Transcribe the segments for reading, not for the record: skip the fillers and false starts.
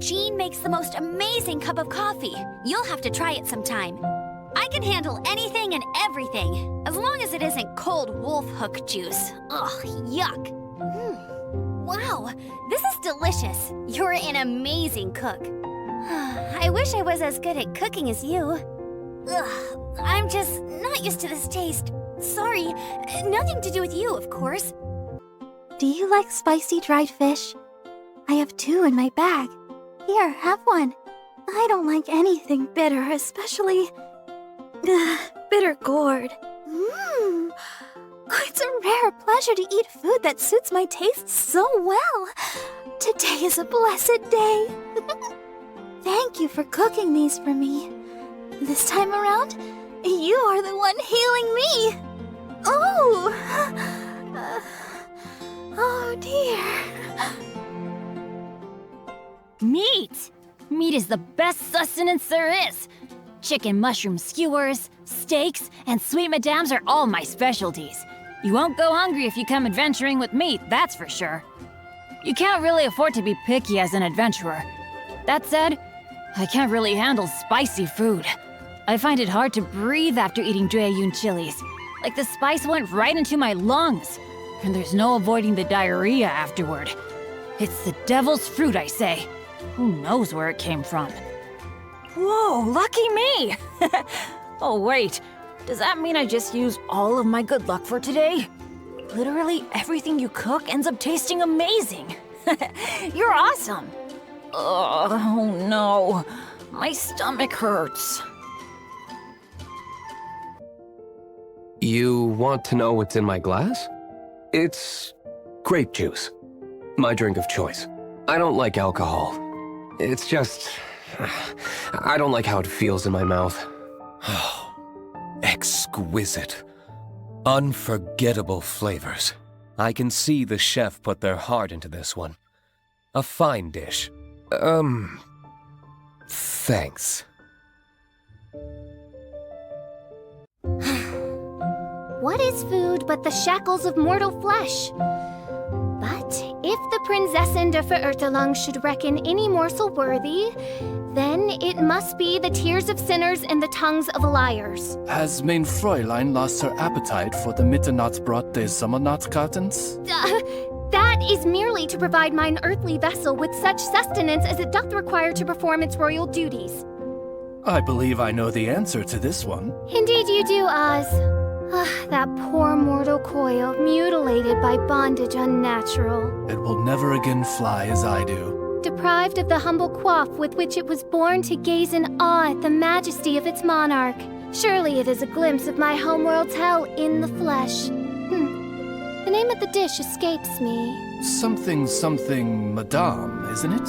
Jean makes the most amazing cup of coffee. You'll have to try it sometime. I can handle anything and everything, as long as it isn't cold wolf hook juice. Ugh, yuck. Wow, this is delicious. You're an amazing cook. I wish I was as good at cooking as you. Ugh, I'm just not used to this taste. Sorry, nothing to do with you, of course. Do you like spicy dried fish? I have 2 in my bag. Here, have one. I don't like anything bitter, especially bitter gourd. It's a rare pleasure to eat food that suits my taste so well. Today is a blessed day. Thank you for cooking these for me. This time around, you are the one healing me. Oh! Oh dear. Meat! Meat is the best sustenance there is. Chicken mushroom skewers, steaks, and sweet madams are all my specialties. You won't go hungry if you come adventuring with meat, that's for sure. You can't really afford to be picky as an adventurer. That said, I can't really handle spicy food. I find it hard to breathe after eating Jueyun chilies. Like the spice went right into my lungs. And there's no avoiding the diarrhea afterward. It's the devil's fruit, I say. Who knows where it came from? Whoa, lucky me! Oh wait, does that mean I just used all of my good luck for today? Literally everything you cook ends up tasting amazing. You're awesome. Oh no, my stomach hurts. You want to know what's in my glass? It's grape juice. My drink of choice. I don't like alcohol. It's just... I don't like how it feels in my mouth. Exquisite. Unforgettable flavors. I can see the chef put their heart into this one. A fine dish. Thanks. What is food but the shackles of mortal flesh? But if the Prinzessin de Verurtelang should reckon any morsel worthy, then it must be the tears of sinners and the tongues of liars. Has mein Fräulein lost her appetite for the Mitternachtsbrot des Sommernachtgartens? That is merely to provide mine earthly vessel with such sustenance as it doth require to perform its royal duties. I believe I know the answer to this one. Indeed you do, Oz. That poor mortal coil, mutilated by bondage unnatural. It will never again fly as I do. Deprived of the humble coif with which it was born to gaze in awe at the majesty of its monarch. Surely it is a glimpse of my homeworld's hell in the flesh. The name of the dish escapes me. Something, madame, isn't it?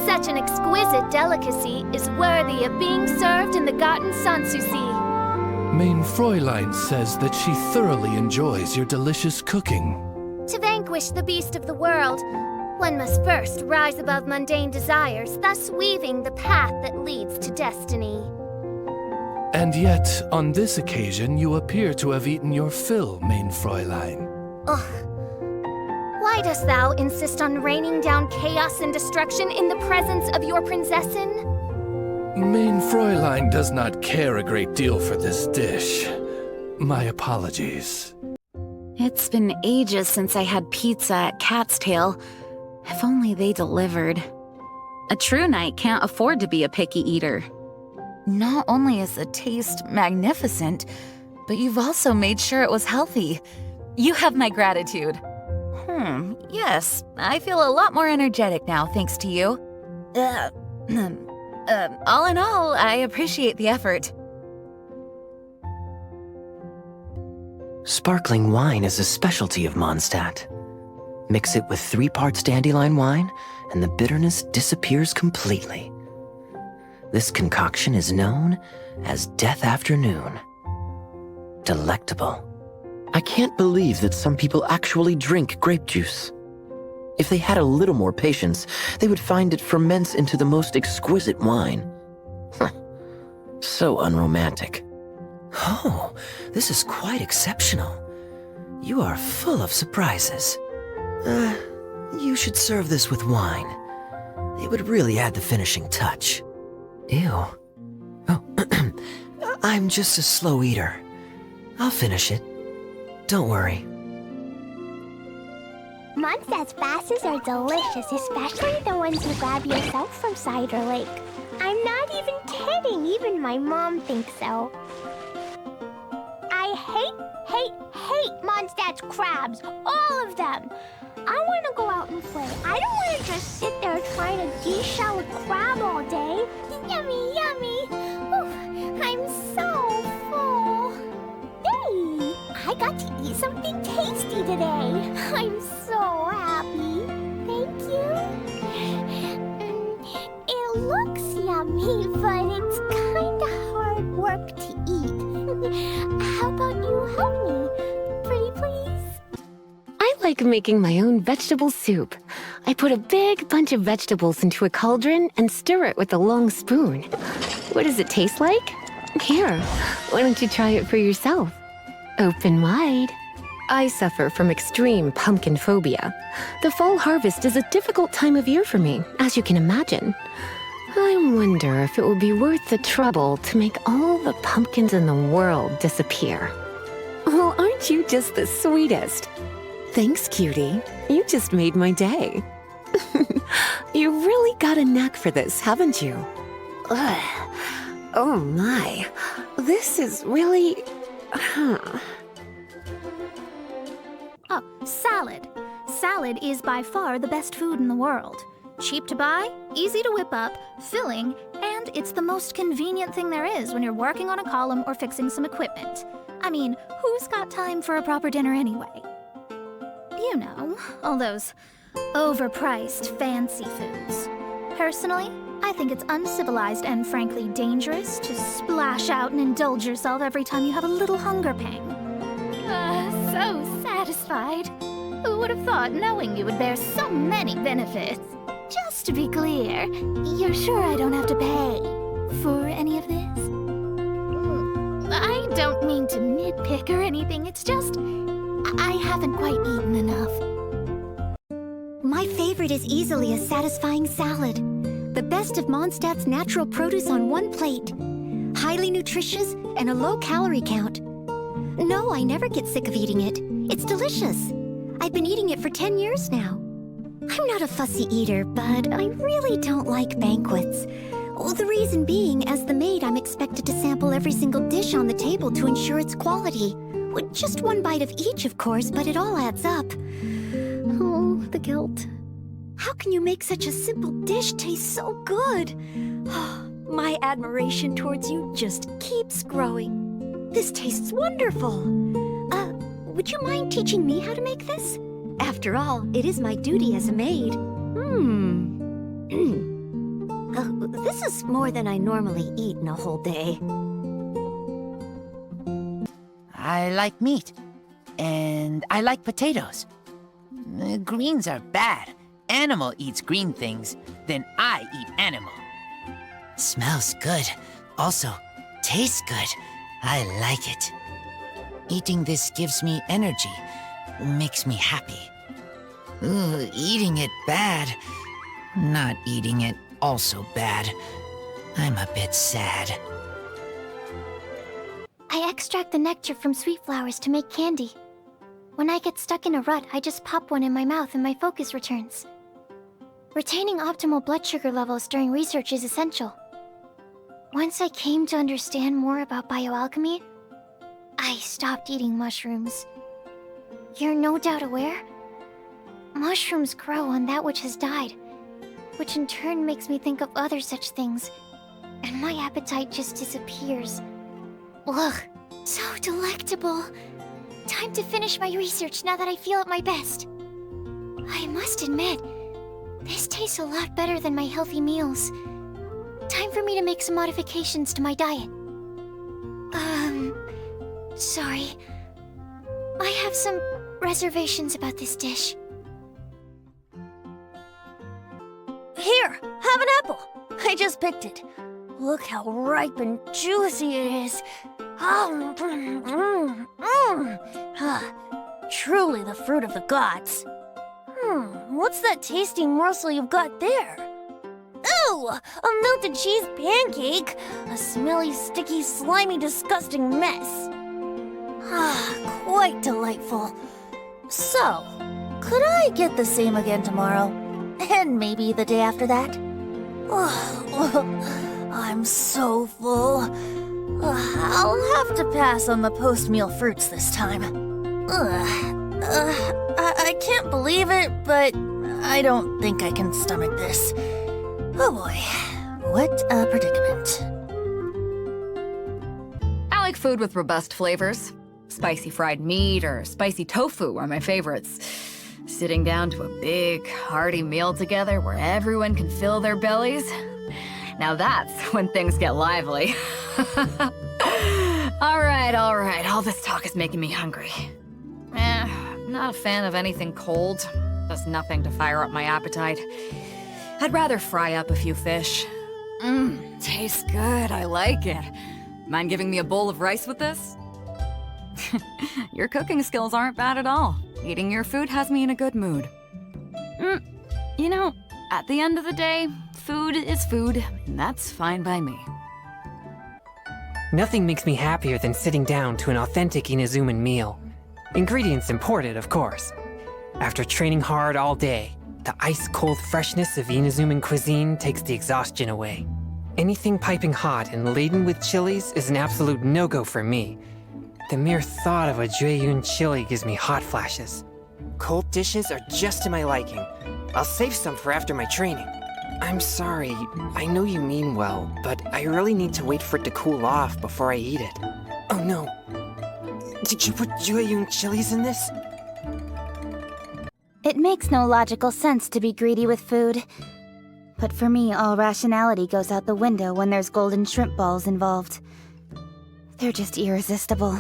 Such an exquisite delicacy is worthy of being served in the Garten Sanssouci. Mein Fräulein says that she thoroughly enjoys your delicious cooking. To vanquish the beast of the world, one must first rise above mundane desires, thus weaving the path that leads to destiny. And yet, on this occasion, you appear to have eaten your fill, mein Fräulein. Ugh. Why dost thou insist on raining down chaos and destruction in the presence of your Prinzessin? Mein Fräulein does not care a great deal for this dish. My apologies. It's been ages since I had pizza at Cat's Tail. If only they delivered. A true knight can't afford to be a picky eater. Not only is the taste magnificent, but you've also made sure it was healthy. You have my gratitude. Yes, I feel a lot more energetic now thanks to you. All in all, I appreciate the effort. Sparkling wine is a specialty of Mondstadt. Mix it with 3 parts dandelion wine, and the bitterness disappears completely. This concoction is known as Death Afternoon. Delectable. I can't believe that some people actually drink grape juice. If they had a little more patience, they would find it ferments into the most exquisite wine. So unromantic. Oh, this is quite exceptional. You are full of surprises. You should serve this with wine. It would really add the finishing touch. Ew. Oh, I'm just a slow eater. I'll finish it. Don't worry. Mondstadt's passes are delicious, especially the ones you grab yourself from Cider Lake. I'm not even kidding, even my mom thinks so. I hate Mondstadt's crabs, all of them. I want to go out and play. I don't want to just sit there trying to de-shell a crab all day. Yummy, yummy. Oof, I'm so full. Hey, I got to eat something tasty today. I'm so happy. Thank you. It looks yummy, but it's kind of hard work to eat. How about you help me? Pretty please? I like making my own vegetable soup. I put a big bunch of vegetables into a cauldron and stir it with a long spoon. What does it taste like? Here, why don't you try it for yourself? Open wide. I suffer from extreme pumpkin phobia. The fall harvest is a difficult time of year for me, as you can imagine. I wonder if it would be worth the trouble to make all the pumpkins in the world disappear. Well, aren't you just the sweetest? Thanks, cutie. You just made my day. You really got a knack for this, haven't you? Ugh. Oh my. This is really... Oh, salad. Salad is by far the best food in the world. Cheap to buy, easy to whip up, filling, and it's the most convenient thing there is when you're working on a column or fixing some equipment. I mean, who's got time for a proper dinner anyway? You know, all those overpriced fancy foods. Personally, I think it's uncivilized and frankly dangerous to splash out and indulge yourself every time you have a little hunger pang. So satisfied. Who would have thought knowing you would bear so many benefits? Just to be clear, you're sure I don't have to pay for any of this? I don't mean to nitpick or anything, it's just I haven't quite eaten enough. My favorite is easily a satisfying salad. The best of Mondstadt's natural produce on one plate. Highly nutritious and a low calorie count. No, I never get sick of eating it. It's delicious. I've been eating it for 10 years now. I'm not a fussy eater, but I really don't like banquets. Well, the reason being, as the maid, I'm expected to sample every single dish on the table to ensure its quality. With just one bite of each, of course, but it all adds up. Oh, the guilt. How can you make such a simple dish taste so good? My admiration towards you just keeps growing. This tastes wonderful. Would you mind teaching me how to make this? After all, it is my duty as a maid. This is more than I normally eat in a whole day. I like meat. And I like potatoes. Greens are bad. Animal eats green things, then I eat animal. Smells good. Also, tastes good. I like it. Eating this gives me energy. Makes me happy. Ooh, eating it bad. Not eating it also bad. I'm a bit sad. I extract the nectar from sweet flowers to make candy. When I get stuck in a rut, I just pop one in my mouth and my focus returns. Retaining optimal blood sugar levels during research is essential. Once I came to understand more about bioalchemy, I stopped eating mushrooms. You're no doubt aware? Mushrooms grow on that which has died, which in turn makes me think of other such things, and my appetite just disappears. Ugh, so delectable. Time to finish my research now that I feel at my best. I must admit, this tastes a lot better than my healthy meals. Time for me to make some modifications to my diet. Sorry. I have some reservations about this dish. Here, have an apple. I just picked it. Look how ripe and juicy it is. Truly the fruit of the gods. What's that tasty morsel you've got there? A melted cheese pancake? A smelly, sticky, slimy, disgusting mess. Ah, quite delightful. So, could I get the same again tomorrow? And maybe the day after that? I'm so full. I'll have to pass on the post-meal fruits this time. I can't believe it, but I don't think I can stomach this. Oh boy, what a predicament. I like food with robust flavors. Spicy fried meat or spicy tofu are my favorites. Sitting down to a big, hearty meal together where everyone can fill their bellies. Now that's when things get lively. All right, all this talk is making me hungry. I'm not a fan of anything cold. Does nothing to fire up my appetite. I'd rather fry up a few fish. Tastes good, I like it. Mind giving me a bowl of rice with this? Your cooking skills aren't bad at all. Eating your food has me in a good mood. You know, at the end of the day, food is food, and that's fine by me. Nothing makes me happier than sitting down to an authentic Inazuman meal. Ingredients imported, of course. After training hard all day, the ice-cold freshness of Inazuman cuisine takes the exhaustion away. Anything piping hot and laden with chilies is an absolute no-go for me. The mere thought of a Jueyun chili gives me hot flashes. Cold dishes are just to my liking. I'll save some for after my training. I'm sorry, I know you mean well, but I really need to wait for it to cool off before I eat it. Oh no. Did you put Jueyun chilies in this? It makes no logical sense to be greedy with food. But for me, all rationality goes out the window when there's golden shrimp balls involved. They're just irresistible.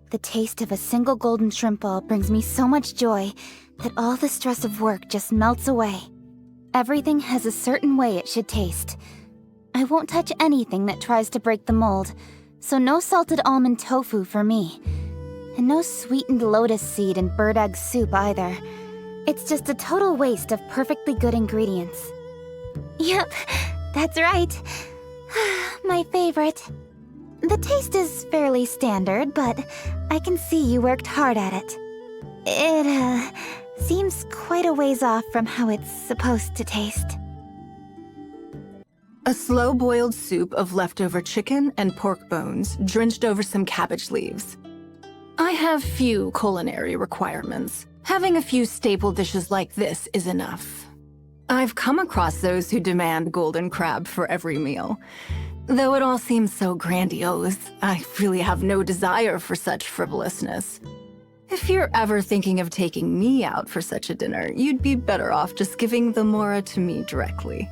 The taste of a single golden shrimp ball brings me so much joy that all the stress of work just melts away. Everything has a certain way it should taste. I won't touch anything that tries to break the mold, so no salted almond tofu for me. And no sweetened lotus seed and bird egg soup either. It's just a total waste of perfectly good ingredients. Yep, that's right. My favorite. The taste is fairly standard, but I can see you worked hard at it. It, seems quite a ways off from how it's supposed to taste. A slow-boiled soup of leftover chicken and pork bones drenched over some cabbage leaves. I have few culinary requirements. Having a few staple dishes like this is enough. I've come across those who demand golden crab for every meal. Though it all seems so grandiose, I really have no desire for such frivolousness. If you're ever thinking of taking me out for such a dinner, you'd be better off just giving the mora to me directly.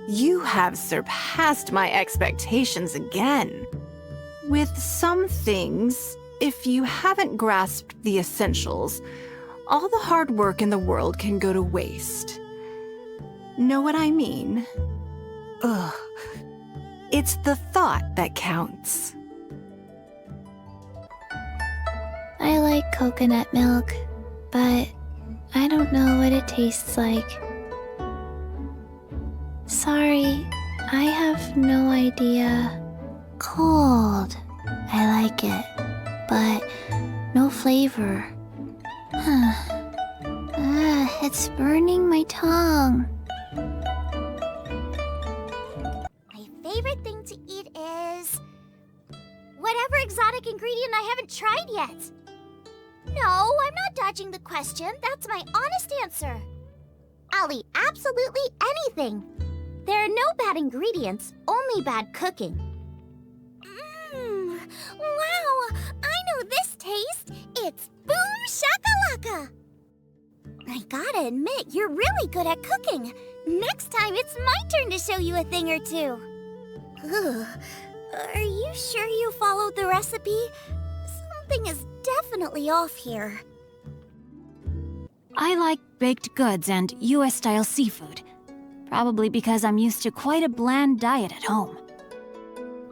You have surpassed my expectations again. With some things, if you haven't grasped the essentials, all the hard work in the world can go to waste. Know what I mean? Ugh. It's the thought that counts. I like coconut milk, but I don't know what it tastes like. Sorry, I have no idea. Cold. I like it, but no flavor. It's burning my tongue. My favorite thing to eat is whatever exotic ingredient I haven't tried yet. No, I'm not dodging the question. That's my honest answer. I'll eat absolutely anything. There are no bad ingredients, only bad cooking. Wow, I know this taste. It's boom shakalaka. I gotta admit, you're really good at cooking. Next time, it's my turn to show you a thing or two. Ugh. Are you sure you followed the recipe? Something is definitely off here. I like baked goods and US-style seafood. Probably because I'm used to quite a bland diet at home.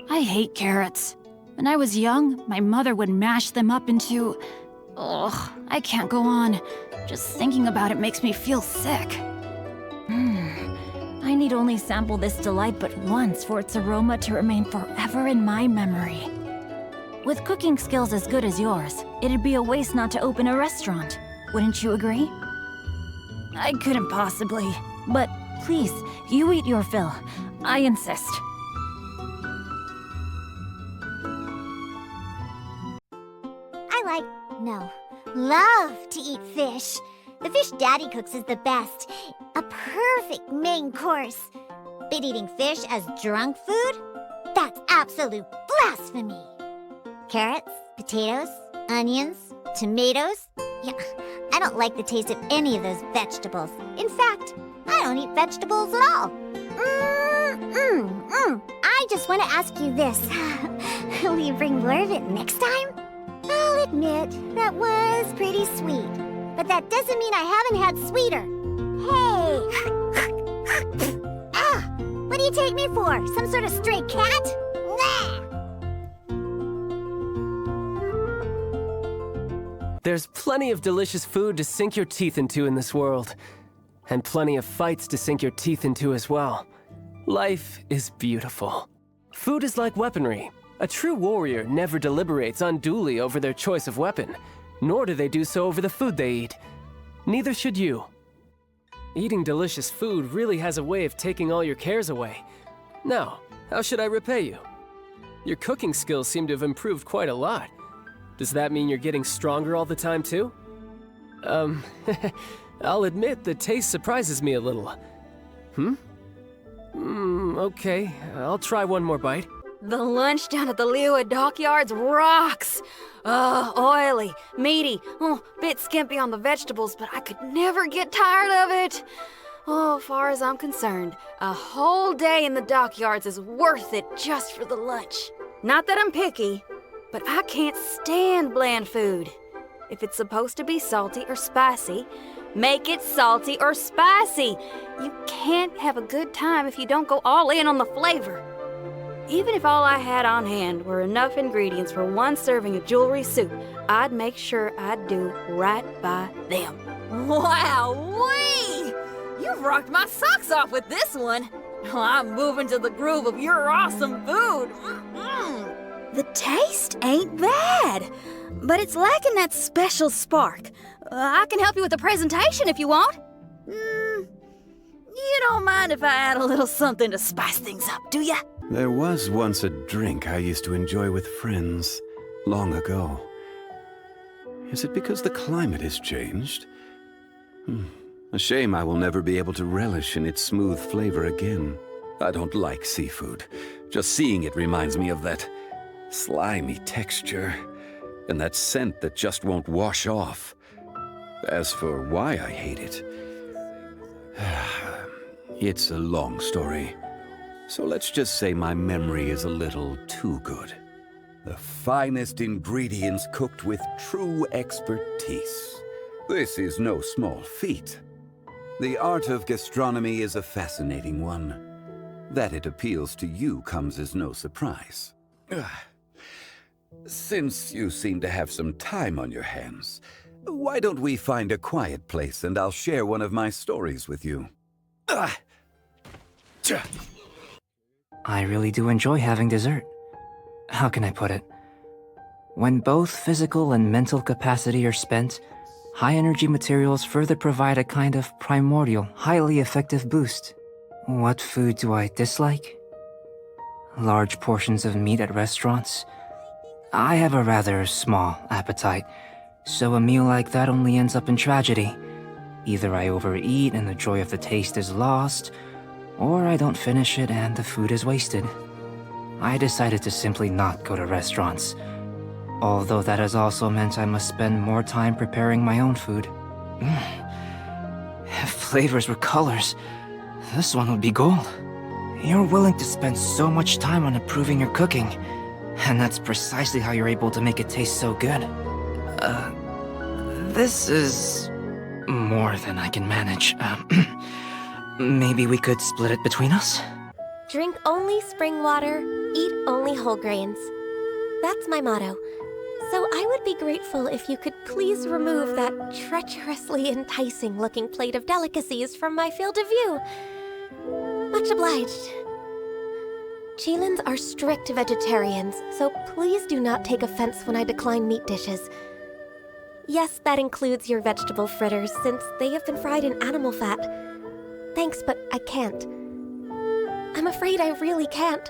I hate carrots. When I was young, my mother would mash them up into... Ugh, I can't go on. Just thinking about it makes me feel sick. I need only sample this delight but once for its aroma to remain forever in my memory. With cooking skills as good as yours, it'd be a waste not to open a restaurant. Wouldn't you agree? I couldn't possibly. But please, you eat your fill. I insist. Love to eat fish. The fish Daddy cooks is the best. A perfect main course. But eating fish as drunk food? That's absolute blasphemy. Carrots, potatoes, onions, tomatoes. Yeah, I don't like the taste of any of those vegetables. In fact, I don't eat vegetables at all. I just want to ask you this. Will you bring more of it next time? I'll admit, that was pretty sweet. But that doesn't mean I haven't had sweeter. Hey! What do you take me for? Some sort of stray cat? Nah! There's plenty of delicious food to sink your teeth into in this world. And plenty of fights to sink your teeth into as well. Life is beautiful. Food is like weaponry. A true warrior never deliberates unduly over their choice of weapon, nor do they do so over the food they eat. Neither should you. Eating delicious food really has a way of taking all your cares away. Now, how should I repay you? Your cooking skills seem to have improved quite a lot. Does that mean you're getting stronger all the time too? I'll admit the taste surprises me a little. Okay, I'll try one more bite. The lunch down at the Liyue dockyards rocks! Oily, meaty, bit skimpy on the vegetables, but I could never get tired of it. As far as I'm concerned, a whole day in the dockyards is worth it just for the lunch. Not that I'm picky, but I can't stand bland food. If it's supposed to be salty or spicy, make it salty or spicy. You can't have a good time if you don't go all in on the flavor. Even if all I had on hand were enough ingredients for one serving of jewelry soup, I'd make sure I'd do right by them. Wow-wee! You've rocked my socks off with this one. I'm moving to the groove of your awesome food. The taste ain't bad, but it's lacking that special spark. I can help you with the presentation if you want. You don't mind if I add a little something to spice things up, do ya? There was once a drink I used to enjoy with friends, long ago. Is it because the climate has changed? A shame I will never be able to relish in its smooth flavor again. I don't like seafood. Just seeing it reminds me of that slimy texture, and that scent that just won't wash off. As for why I hate it, it's a long story. So let's just say my memory is a little too good. The finest ingredients cooked with true expertise. This is no small feat. The art of gastronomy is a fascinating one. That it appeals to you comes as no surprise. Since you seem to have some time on your hands, why don't we find a quiet place and I'll share one of my stories with you? I really do enjoy having dessert. How can I put it? When both physical and mental capacity are spent, high-energy materials further provide a kind of primordial, highly effective boost. What food do I dislike? Large portions of meat at restaurants? I have a rather small appetite, so a meal like that only ends up in tragedy. Either I overeat and the joy of the taste is lost, or I don't finish it and the food is wasted. I decided to simply not go to restaurants, although that has also meant I must spend more time preparing my own food. If flavors were colors, this one would be gold. You're willing to spend so much time on improving your cooking, and that's precisely how you're able to make it taste so good. This is more than I can manage. Maybe we could split it between us? Drink only spring water, eat only whole grains. That's my motto. So I would be grateful if you could please remove that treacherously enticing-looking plate of delicacies from my field of view. But Much obliged. Qilins are strict vegetarians, so please do not take offense when I decline meat dishes. Yes, that includes your vegetable fritters, since they have been fried in animal fat. Thanks, but I can't. I'm afraid I really can't.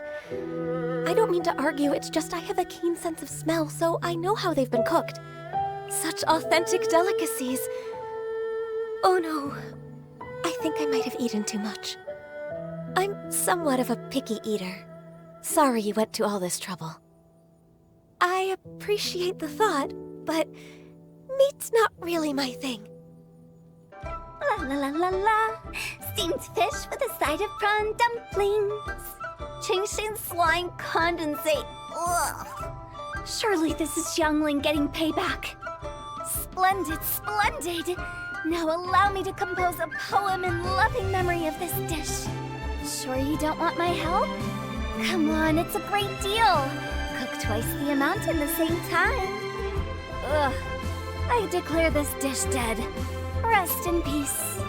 I don't mean to argue, it's just I have a keen sense of smell, so I know how they've been cooked. Such authentic delicacies. Oh no, I think I might have eaten too much. I'm somewhat of a picky eater. Sorry you went to all this trouble. I appreciate the thought, but meat's not really my thing. La la la la la. Steamed fish with a side of prawn dumplings. Qingshin swine condensate. Ugh. Surely this is Xiangling getting payback. Splendid, splendid. Now allow me to compose a poem in loving memory of this dish. Sure you don't want my help? Come on, it's a great deal. Cook twice the amount in the same time. Ugh. I declare this dish dead. Rest in peace.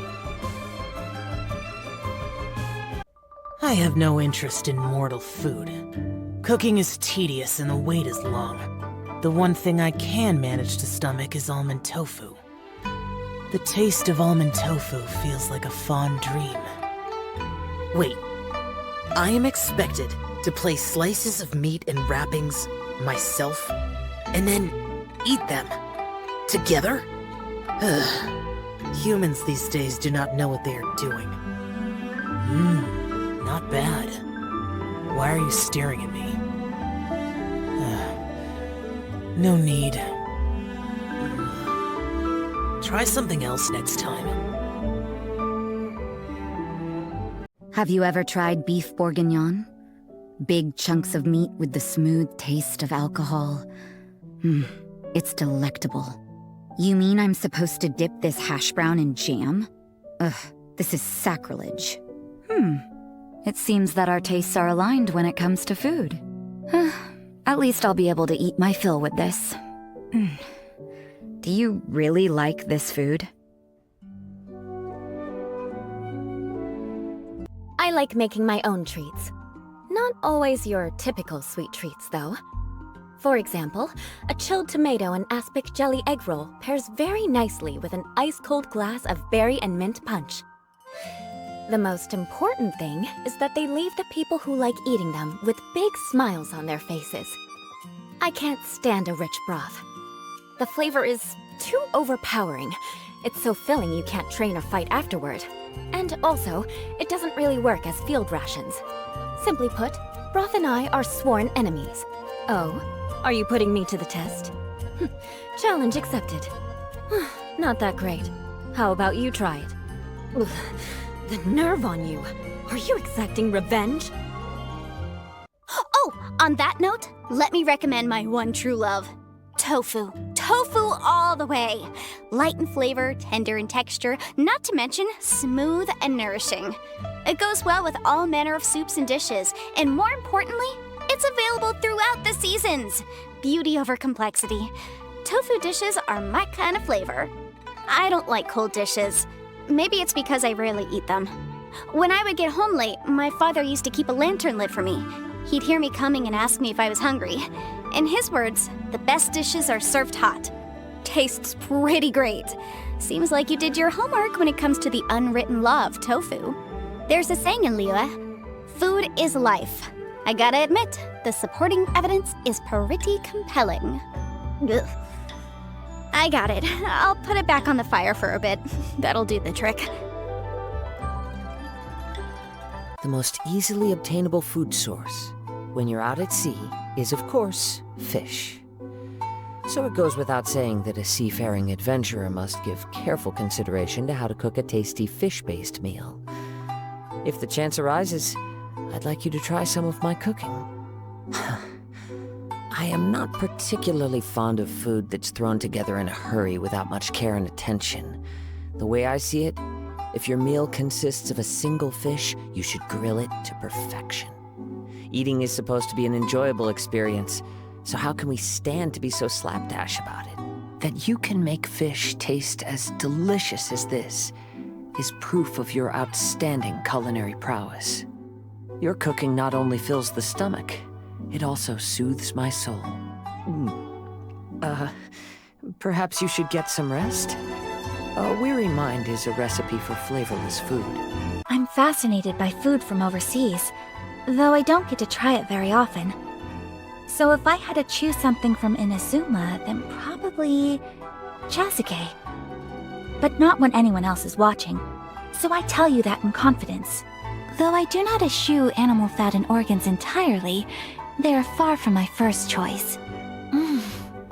I have no interest in mortal food. Cooking is tedious and the wait is long. The one thing I can manage to stomach is almond tofu. The taste of almond tofu feels like a fond dream. Wait, I am expected to place slices of meat in wrappings myself and then eat them together? Humans these days do not know what they are doing. Not bad. Why are you staring at me? No need. Try something else next time. Have you ever tried beef bourguignon? Big chunks of meat with the smooth taste of alcohol. It's delectable. You mean I'm supposed to dip this hash brown in jam? Ugh, this is sacrilege. It seems that our tastes are aligned when it comes to food. At least I'll be able to eat my fill with this. Do you really like this food? I like making my own treats. Not always your typical sweet treats, though. For example, a chilled tomato and aspic jelly egg roll pairs very nicely with an ice-cold glass of berry and mint punch. The most important thing is that they leave the people who like eating them with big smiles on their faces. I can't stand a rich broth. The flavor is too overpowering. It's so filling you can't train or fight afterward. And also, it doesn't really work as field rations. Simply put, broth and I are sworn enemies. Oh, are you putting me to the test? Challenge accepted. Not that great. How about you try it? Ugh, the nerve on you. Are you exacting revenge? Oh, on that note, let me recommend my one true love. Tofu. Tofu all the way. Light in flavor, tender in texture, not to mention smooth and nourishing. It goes well with all manner of soups and dishes, and more importantly, it's available throughout the seasons. Beauty over complexity. Tofu dishes are my kind of flavor. I don't like cold dishes. Maybe it's because I rarely eat them. When I would get home late, my father used to keep a lantern lit for me. He'd hear me coming and ask me if I was hungry. In his words, the best dishes are served hot. Tastes pretty great. Seems like you did your homework when it comes to the unwritten law of tofu. There's a saying in Liyue, food is life. I gotta admit, the supporting evidence is pretty compelling. Ugh. I got it. I'll put it back on the fire for a bit. That'll do the trick. The most easily obtainable food source when you're out at sea is, of course, fish. So it goes without saying that a seafaring adventurer must give careful consideration to how to cook a tasty fish-based meal. If the chance arises, I'd like you to try some of my cooking. I am not particularly fond of food that's thrown together in a hurry without much care and attention. The way I see it, if your meal consists of a single fish, you should grill it to perfection. Eating is supposed to be an enjoyable experience, so how can we stand to be so slapdash about it? That you can make fish taste as delicious as this is proof of your outstanding culinary prowess. Your cooking not only fills the stomach, it also soothes my soul. Perhaps you should get some rest? A weary mind is a recipe for flavorless food. I'm fascinated by food from overseas, though I don't get to try it very often. So if I had to choose something from Inazuma, then probably Chasuke. But not when anyone else is watching, so I tell you that in confidence. Though I do not eschew animal fat and organs entirely, they are far from my first choice.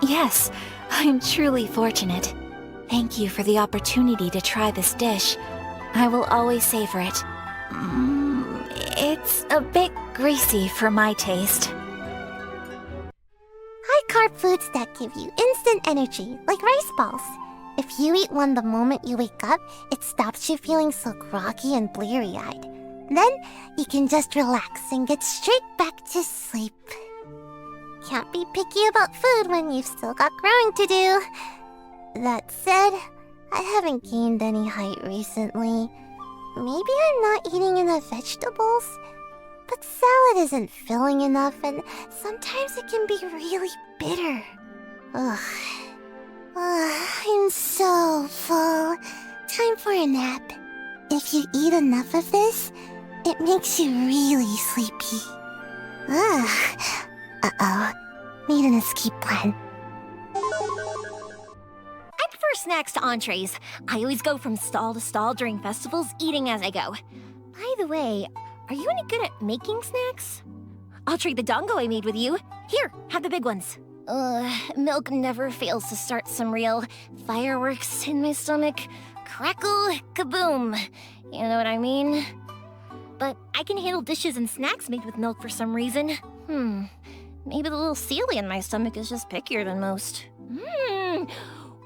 Yes, I am truly fortunate. Thank you for the opportunity to try this dish. I will always savor it. It's a bit greasy for my taste. High-carb foods that give you instant energy, like rice balls. If you eat one the moment you wake up, it stops you feeling so groggy and bleary-eyed. Then, you can just relax and get straight back to sleep. Can't be picky about food when you've still got growing to do. That said, I haven't gained any height recently. Maybe I'm not eating enough vegetables? But salad isn't filling enough, and sometimes it can be really bitter. Ugh. I'm so full. Time for a nap. If you eat enough of this, it makes you really sleepy. Uh-oh. Made an escape plan. I prefer snacks to entrees. I always go from stall to stall during festivals, eating as I go. By the way, are you any good at making snacks? I'll trade the dongo I made with you. Here, have the big ones. Milk never fails to start some real fireworks in my stomach. Crackle, kaboom. You know what I mean? But I can handle dishes and snacks made with milk for some reason. Maybe the little Sealy in my stomach is just pickier than most.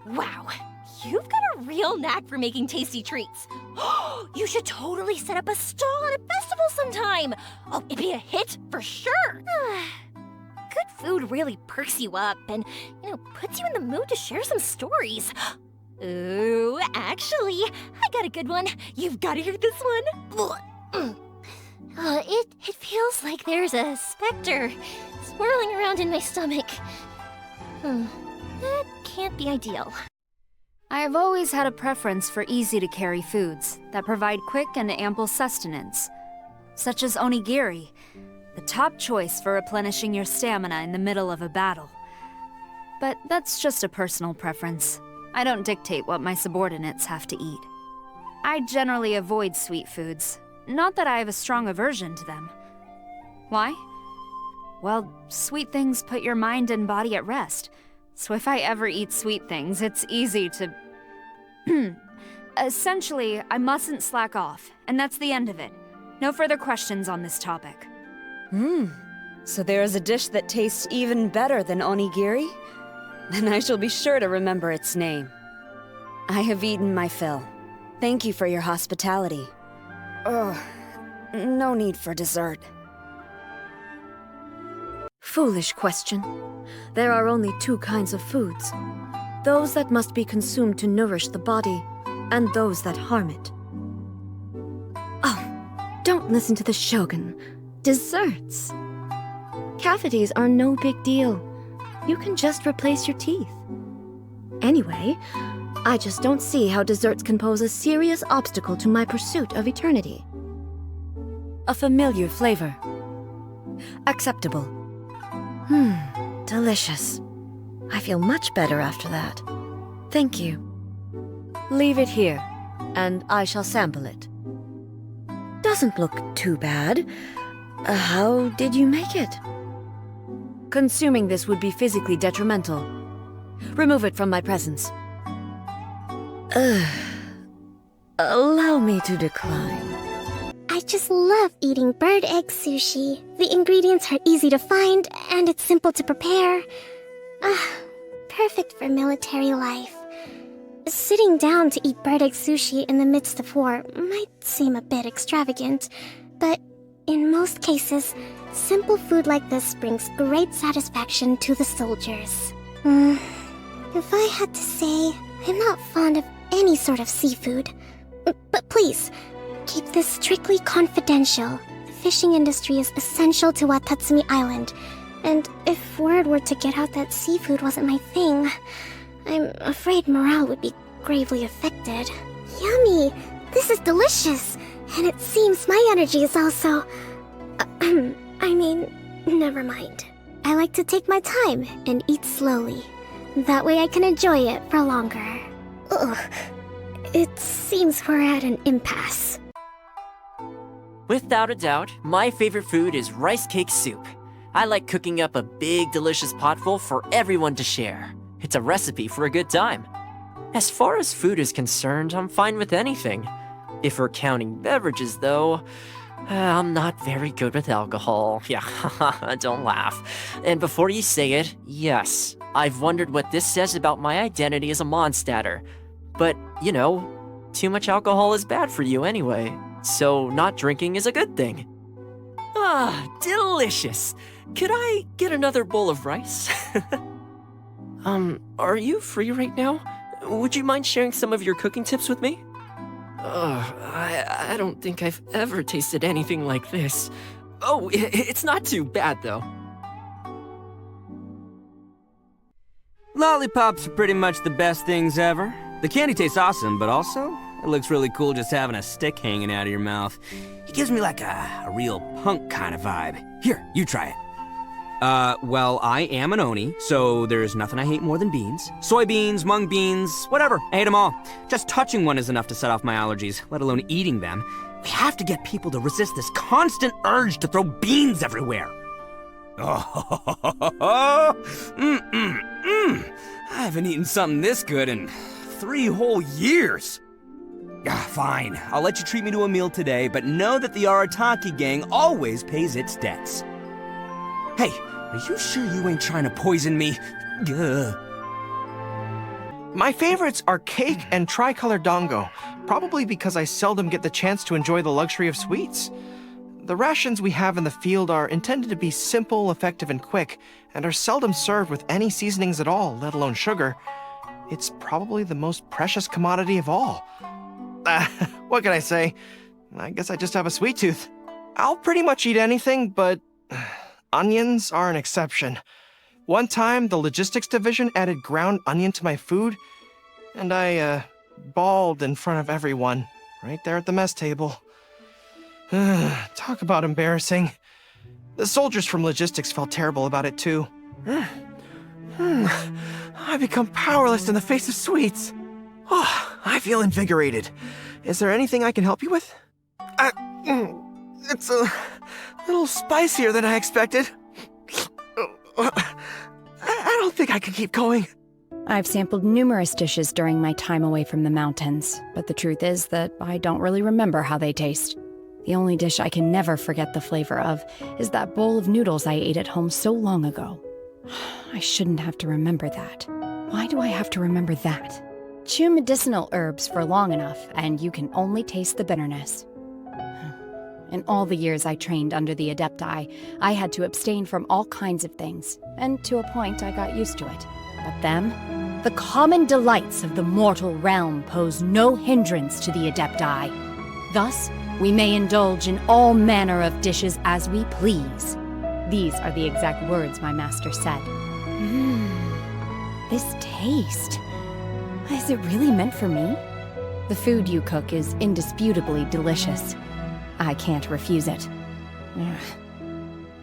Wow, you've got a real knack for making tasty treats. You should totally set up a stall at a festival sometime. Oh, it'd be a hit for sure. Good food really perks you up and, puts you in the mood to share some stories. Ooh, actually, I got a good one. You've got to hear this one. It feels like there's a specter swirling around in my stomach. That can't be ideal. I've always had a preference for easy-to-carry foods that provide quick and ample sustenance, such as onigiri, the top choice for replenishing your stamina in the middle of a battle. But that's just a personal preference. I don't dictate what my subordinates have to eat. I generally avoid sweet foods, not that I have a strong aversion to them. Why? Well, sweet things put your mind and body at rest, so if I ever eat sweet things, it's easy to... Essentially, I mustn't slack off, and that's the end of it. No further questions on this topic. So there is a dish that tastes even better than onigiri? Then I shall be sure to remember its name. I have eaten my fill. Thank you for your hospitality. No need for dessert. Foolish question. There are only two kinds of foods. Those that must be consumed to nourish the body, and those that harm it. Oh, don't listen to the Shogun. Desserts. Cavities are no big deal. You can just replace your teeth. Anyway, I just don't see how desserts can pose a serious obstacle to my pursuit of eternity. A familiar flavor. Acceptable. Delicious. I feel much better after that. Thank you. Leave it here, and I shall sample it. Doesn't look too bad. How did you make it? Consuming this would be physically detrimental. Remove it from my presence. Allow me to decline. I just love eating bird egg sushi. The ingredients are easy to find, and it's simple to prepare. Perfect for military life. Sitting down to eat bird egg sushi in the midst of war might seem a bit extravagant, but in most cases, simple food like this brings great satisfaction to the soldiers. If I had to say, I'm not fond of any sort of seafood. But please, keep this strictly confidential. fishing industry is essential to Watatsumi Island, and if word were to get out that seafood wasn't my thing, I'm afraid morale would be gravely affected. Yummy! This is delicious! And it seems my energy is also... I mean, never mind. I like to take my time and eat slowly. That way I can enjoy it for longer. Ugh. It seems we're at an impasse. Without a doubt, my favorite food is rice cake soup. I like cooking up a big, delicious potful for everyone to share. It's a recipe for a good time. As far as food is concerned, I'm fine with anything. If we're counting beverages, though, I'm not very good with alcohol. Yeah, don't laugh. And before you say it, yes, I've wondered what this says about my identity as a Mondstadter. But, you know, too much alcohol is bad for you anyway, so not drinking is a good thing. Ah, delicious. Could I get another bowl of rice? Are you free right now? Would you mind sharing some of your cooking tips with me? I don't think I've ever tasted anything like this. Oh, it's not too bad, though. Lollipops are pretty much the best things ever. The candy tastes awesome, but also, it looks really cool just having a stick hanging out of your mouth. It gives me like a real punk kind of vibe. Here, you try it. Well, I am an Oni, so there's nothing I hate more than beans. Soybeans, mung beans, whatever, I hate them all. Just touching one is enough to set off my allergies, let alone eating them. We have to get people to resist this constant urge to throw beans everywhere. I haven't eaten something this good in 3 whole years. Fine, I'll let you treat me to a meal today, but know that the Arataki gang always pays its debts. Hey, are you sure you ain't trying to poison me? Ugh. My favorites are cake and tricolor dango, probably because I seldom get the chance to enjoy the luxury of sweets. The rations we have in the field are intended to be simple, effective, and quick, and are seldom served with any seasonings at all, let alone sugar. It's probably the most precious commodity of all. What can I say? I guess I just have a sweet tooth. I'll pretty much eat anything, but onions are an exception. One time, the logistics division added ground onion to my food, and I, bawled in front of everyone, right there at the mess table. Talk about embarrassing. The soldiers from logistics felt terrible about it, too. I become powerless in the face of sweets. Oh, I feel invigorated. Is there anything I can help you with? It's a little spicier than I expected. I don't think I can keep going. I've sampled numerous dishes during my time away from the mountains, but the truth is that I don't really remember how they taste. The only dish I can never forget the flavor of is that bowl of noodles I ate at home so long ago. I shouldn't have to remember that. Why do I have to remember that? Chew medicinal herbs for long enough, and you can only taste the bitterness. In all the years I trained under the Adepti, I had to abstain from all kinds of things, and to a point I got used to it. But them? The common delights of the mortal realm pose no hindrance to the Adepti. Thus, we may indulge in all manner of dishes as we please. These are the exact words my master said. This taste. Is it really meant for me? The food you cook is indisputably delicious. I can't refuse it.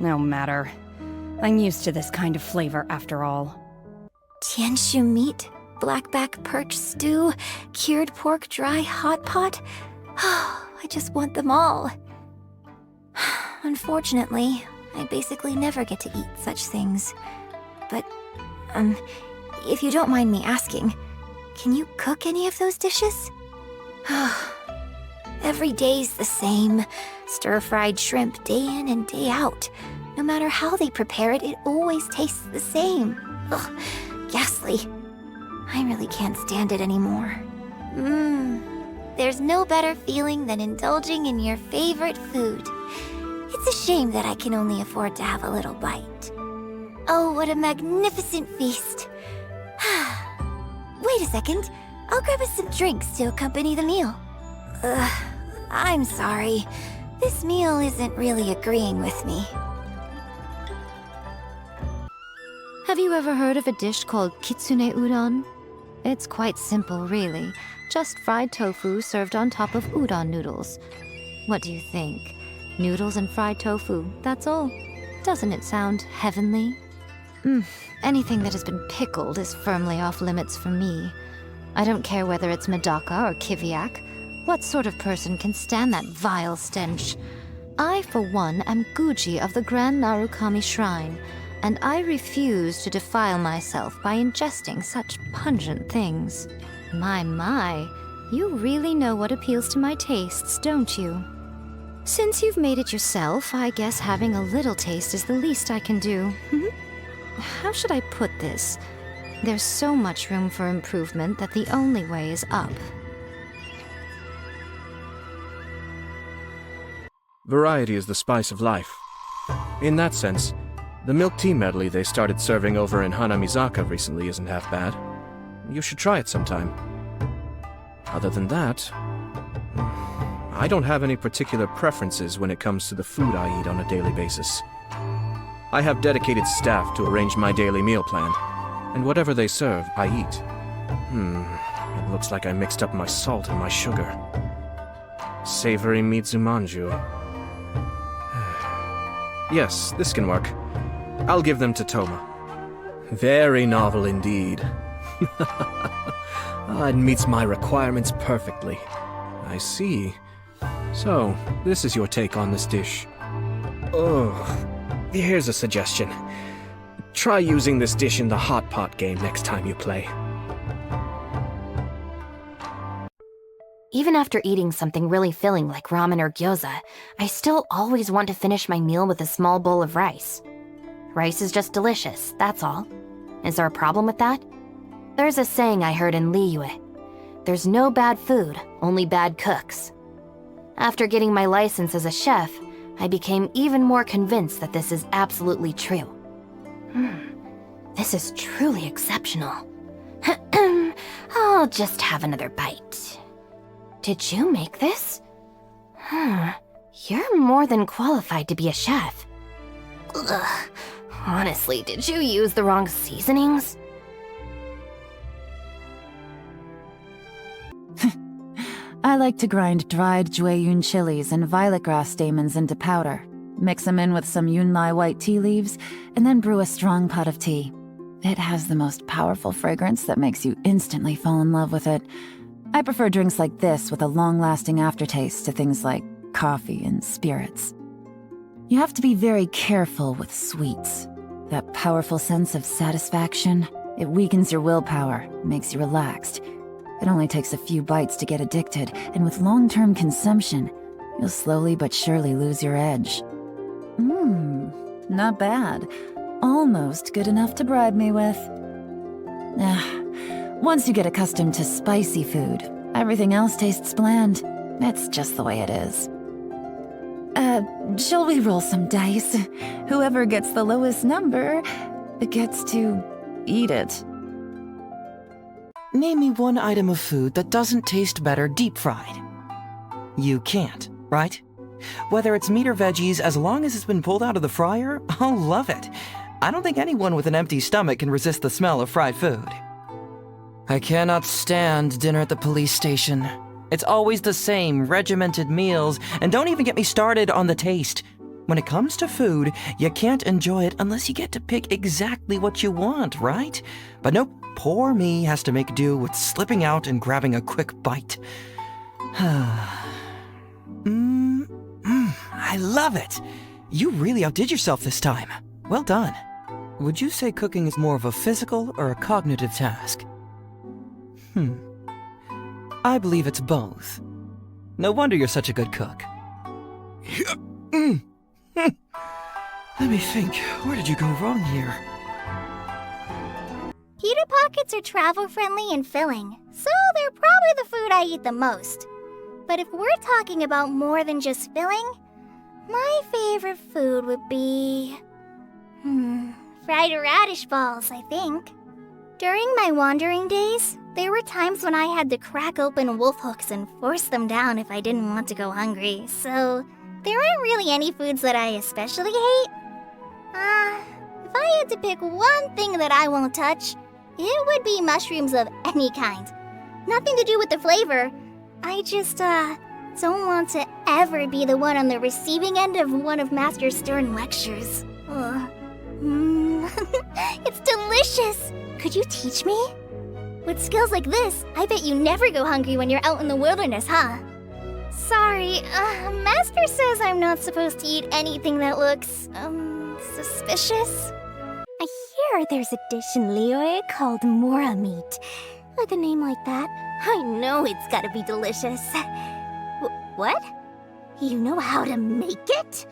No matter. I'm used to this kind of flavor after all. Tianshu meat, blackback perch stew, cured pork dry hot pot. I just want them all. Unfortunately, I basically never get to eat such things. But, if you don't mind me asking, can you cook any of those dishes? Every day's the same. Stir-fried shrimp day in and day out. No matter how they prepare it, it always tastes the same. Ugh, ghastly. I really can't stand it anymore. There's no better feeling than indulging in your favorite food. It's a shame that I can only afford to have a little bite. Oh, what a magnificent feast. Wait a second. I'll grab us some drinks to accompany the meal. I'm sorry. This meal isn't really agreeing with me. Have you ever heard of a dish called kitsune udon? It's quite simple, really. Just fried tofu served on top of udon noodles. What do you think? Noodles and fried tofu, that's all. Doesn't it sound heavenly? Anything that has been pickled is firmly off limits for me. I don't care whether it's medaka or kiviak. What sort of person can stand that vile stench? I, for one, am Guji of the Grand Narukami Shrine, and I refuse to defile myself by ingesting such pungent things. My, you really know what appeals to my tastes, don't you? Since you've made it yourself, I guess having a little taste is the least I can do. How should I put this? There's so much room for improvement that the only way is up. Variety is the spice of life. In that sense, the milk tea medley they started serving over in Hanamizaka recently isn't half bad. You should try it sometime. Other than that, I don't have any particular preferences when it comes to the food I eat on a daily basis. I have dedicated staff to arrange my daily meal plan, and whatever they serve, I eat. It looks like I mixed up my salt and my sugar. Savory Mitsumanju. Yes, this can work. I'll give them to Toma. Very novel indeed. It meets my requirements perfectly. I see. So, this is your take on this dish. Here's a suggestion. Try using this dish in the hot pot game next time you play. Even after eating something really filling like ramen or gyoza, I still always want to finish my meal with a small bowl of rice. Rice is just delicious, that's all. Is there a problem with that? There's a saying I heard in Liyue. There's no bad food, only bad cooks. After getting my license as a chef, I became even more convinced that this is absolutely true. This is truly exceptional. I'll just have another bite. Did you make this? You're more than qualified to be a chef. Ugh. Honestly, did you use the wrong seasonings? I like to grind dried Jueyun chilies and violet grass stamens into powder, mix them in with some Yunlai white tea leaves, and then brew a strong pot of tea. It has the most powerful fragrance that makes you instantly fall in love with it. I prefer drinks like this with a long-lasting aftertaste to things like coffee and spirits. You have to be very careful with sweets. That powerful sense of satisfaction, it weakens your willpower, makes you relaxed. It only takes a few bites to get addicted, and with long-term consumption, you'll slowly but surely lose your edge. Not bad. Almost good enough to bribe me with. Once you get accustomed to spicy food, everything else tastes bland. It's just the way it is. Shall we roll some dice? Whoever gets the lowest number gets to eat it. Name me one item of food that doesn't taste better deep-fried. You can't, right? Whether it's meat or veggies, as long as it's been pulled out of the fryer, I'll love it. I don't think anyone with an empty stomach can resist the smell of fried food. I cannot stand dinner at the police station. It's always the same regimented meals, and don't even get me started on the taste. When it comes to food, you can't enjoy it unless you get to pick exactly what you want, right? But nope, poor me has to make do with slipping out and grabbing a quick bite. I love it! You really outdid yourself this time. Well done. Would you say cooking is more of a physical or a cognitive task? I believe it's both. No wonder you're such a good cook. Let me think, where did you go wrong here? Pita Pockets are travel-friendly and filling, so they're probably the food I eat the most. But if we're talking about more than just filling, my favorite food would be... fried radish balls, I think. During my wandering days, there were times when I had to crack open wolf hooks and force them down if I didn't want to go hungry, so There aren't really any foods that I especially hate. If I had to pick one thing that I won't touch, it would be mushrooms of any kind. Nothing to do with the flavor. I just, don't want to ever be the one on the receiving end of one of Master's stern lectures. It's delicious! Could you teach me? With skills like this, I bet you never go hungry when you're out in the wilderness, huh? Sorry, Master says I'm not supposed to eat anything that looks, suspicious. I hear there's a dish in Liyue called Mora meat. With a name like that, I know it's gotta be delicious. What? You know how to make it?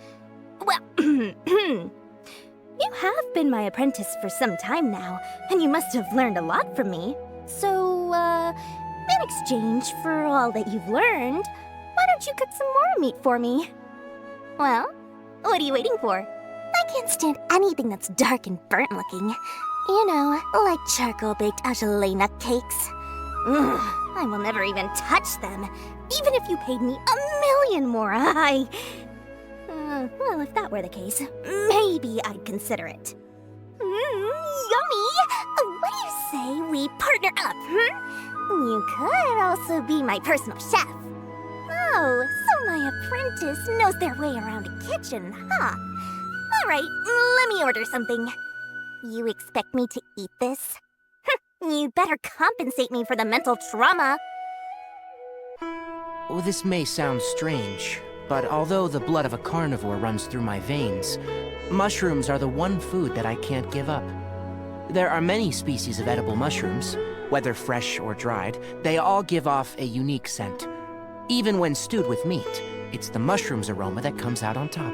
Well, you have been my apprentice for some time now, and you must have learned a lot from me. So, in exchange for all that you've learned, why don't you cook some more meat for me? Well, what are you waiting for? I can't stand anything that's dark and burnt looking. You know, like charcoal-baked Ajalena cakes. Ugh, I will never even touch them, even if you paid me 1,000,000 more. Well, if that were the case, maybe I'd consider it. Yummy! What do you say we partner up, You could also be my personal chef. Oh, so my apprentice knows their way around a kitchen, huh? Alright, let me order something. You expect me to eat this? You better compensate me for the mental trauma. Well, this may sound strange, but although the blood of a carnivore runs through my veins, mushrooms are the one food that I can't give up. There are many species of edible mushrooms, whether fresh or dried. They all give off a unique scent. Even when stewed with meat, it's the mushroom's aroma that comes out on top.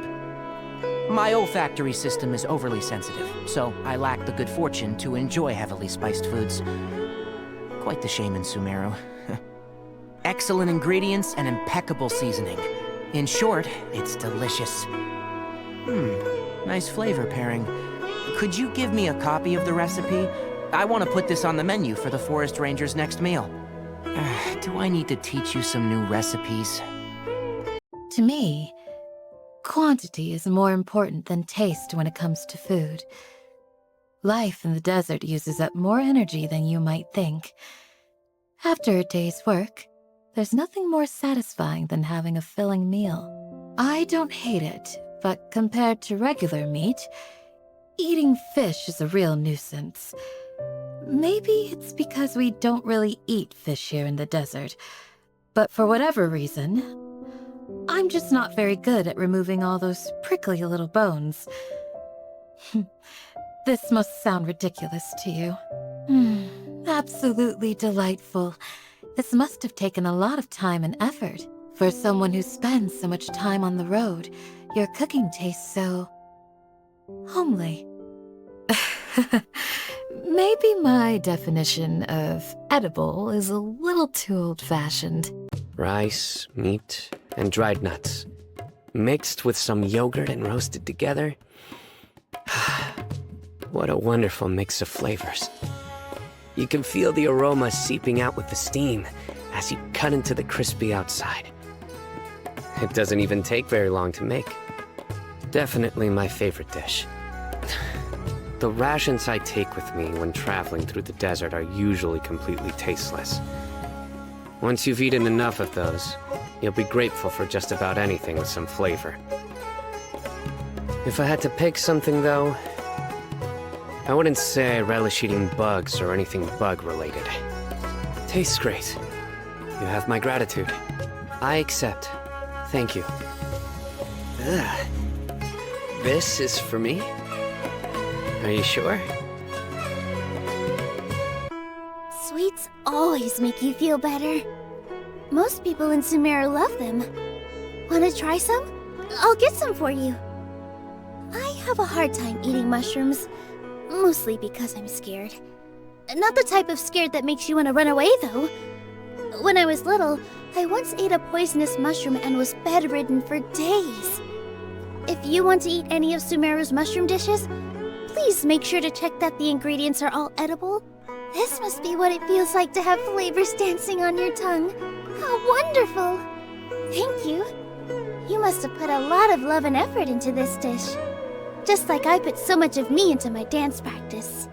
My olfactory system is overly sensitive, so I lack the good fortune to enjoy heavily spiced foods. Quite the shame in Sumeru. Excellent ingredients and impeccable seasoning. In short, it's delicious. Nice flavor pairing. Could you give me a copy of the recipe? I want to put this on the menu for the Forest Ranger's next meal. Do I need to teach you some new recipes? To me, quantity is more important than taste when it comes to food. Life in the desert uses up more energy than you might think. After a day's work, there's nothing more satisfying than having a filling meal. I don't hate it, but compared to regular meat, eating fish is a real nuisance. Maybe it's because we don't really eat fish here in the desert, but for whatever reason, I'm just not very good at removing all those prickly little bones. This must sound ridiculous to you. Absolutely delightful. This must have taken a lot of time and effort. For someone who spends so much time on the road, your cooking tastes so homely. Maybe my definition of edible is a little too old-fashioned. Rice, meat, and dried nuts. Mixed with some yogurt and roasted together. What a wonderful mix of flavors. You can feel the aroma seeping out with the steam as you cut into the crispy outside. It doesn't even take very long to make. Definitely my favorite dish. The rations I take with me when traveling through the desert are usually completely tasteless. Once you've eaten enough of those, you'll be grateful for just about anything with some flavor. If I had to pick something, though, I wouldn't say I relish eating bugs or anything bug-related. Tastes great. You have my gratitude. I accept. Thank you. Ugh. This is for me? Are you sure? Sweets always make you feel better. Most people in Sumeru love them. Wanna try some? I'll get some for you. I have a hard time eating mushrooms, mostly because I'm scared. Not the type of scared that makes you want to run away, though. When I was little, I once ate a poisonous mushroom and was bedridden for days. If you want to eat any of Sumeru's mushroom dishes, please make sure to check that the ingredients are all edible. This must be what it feels like to have flavors dancing on your tongue. How wonderful! Thank you. You must have put a lot of love and effort into this dish. Just like I put so much of me into my dance practice.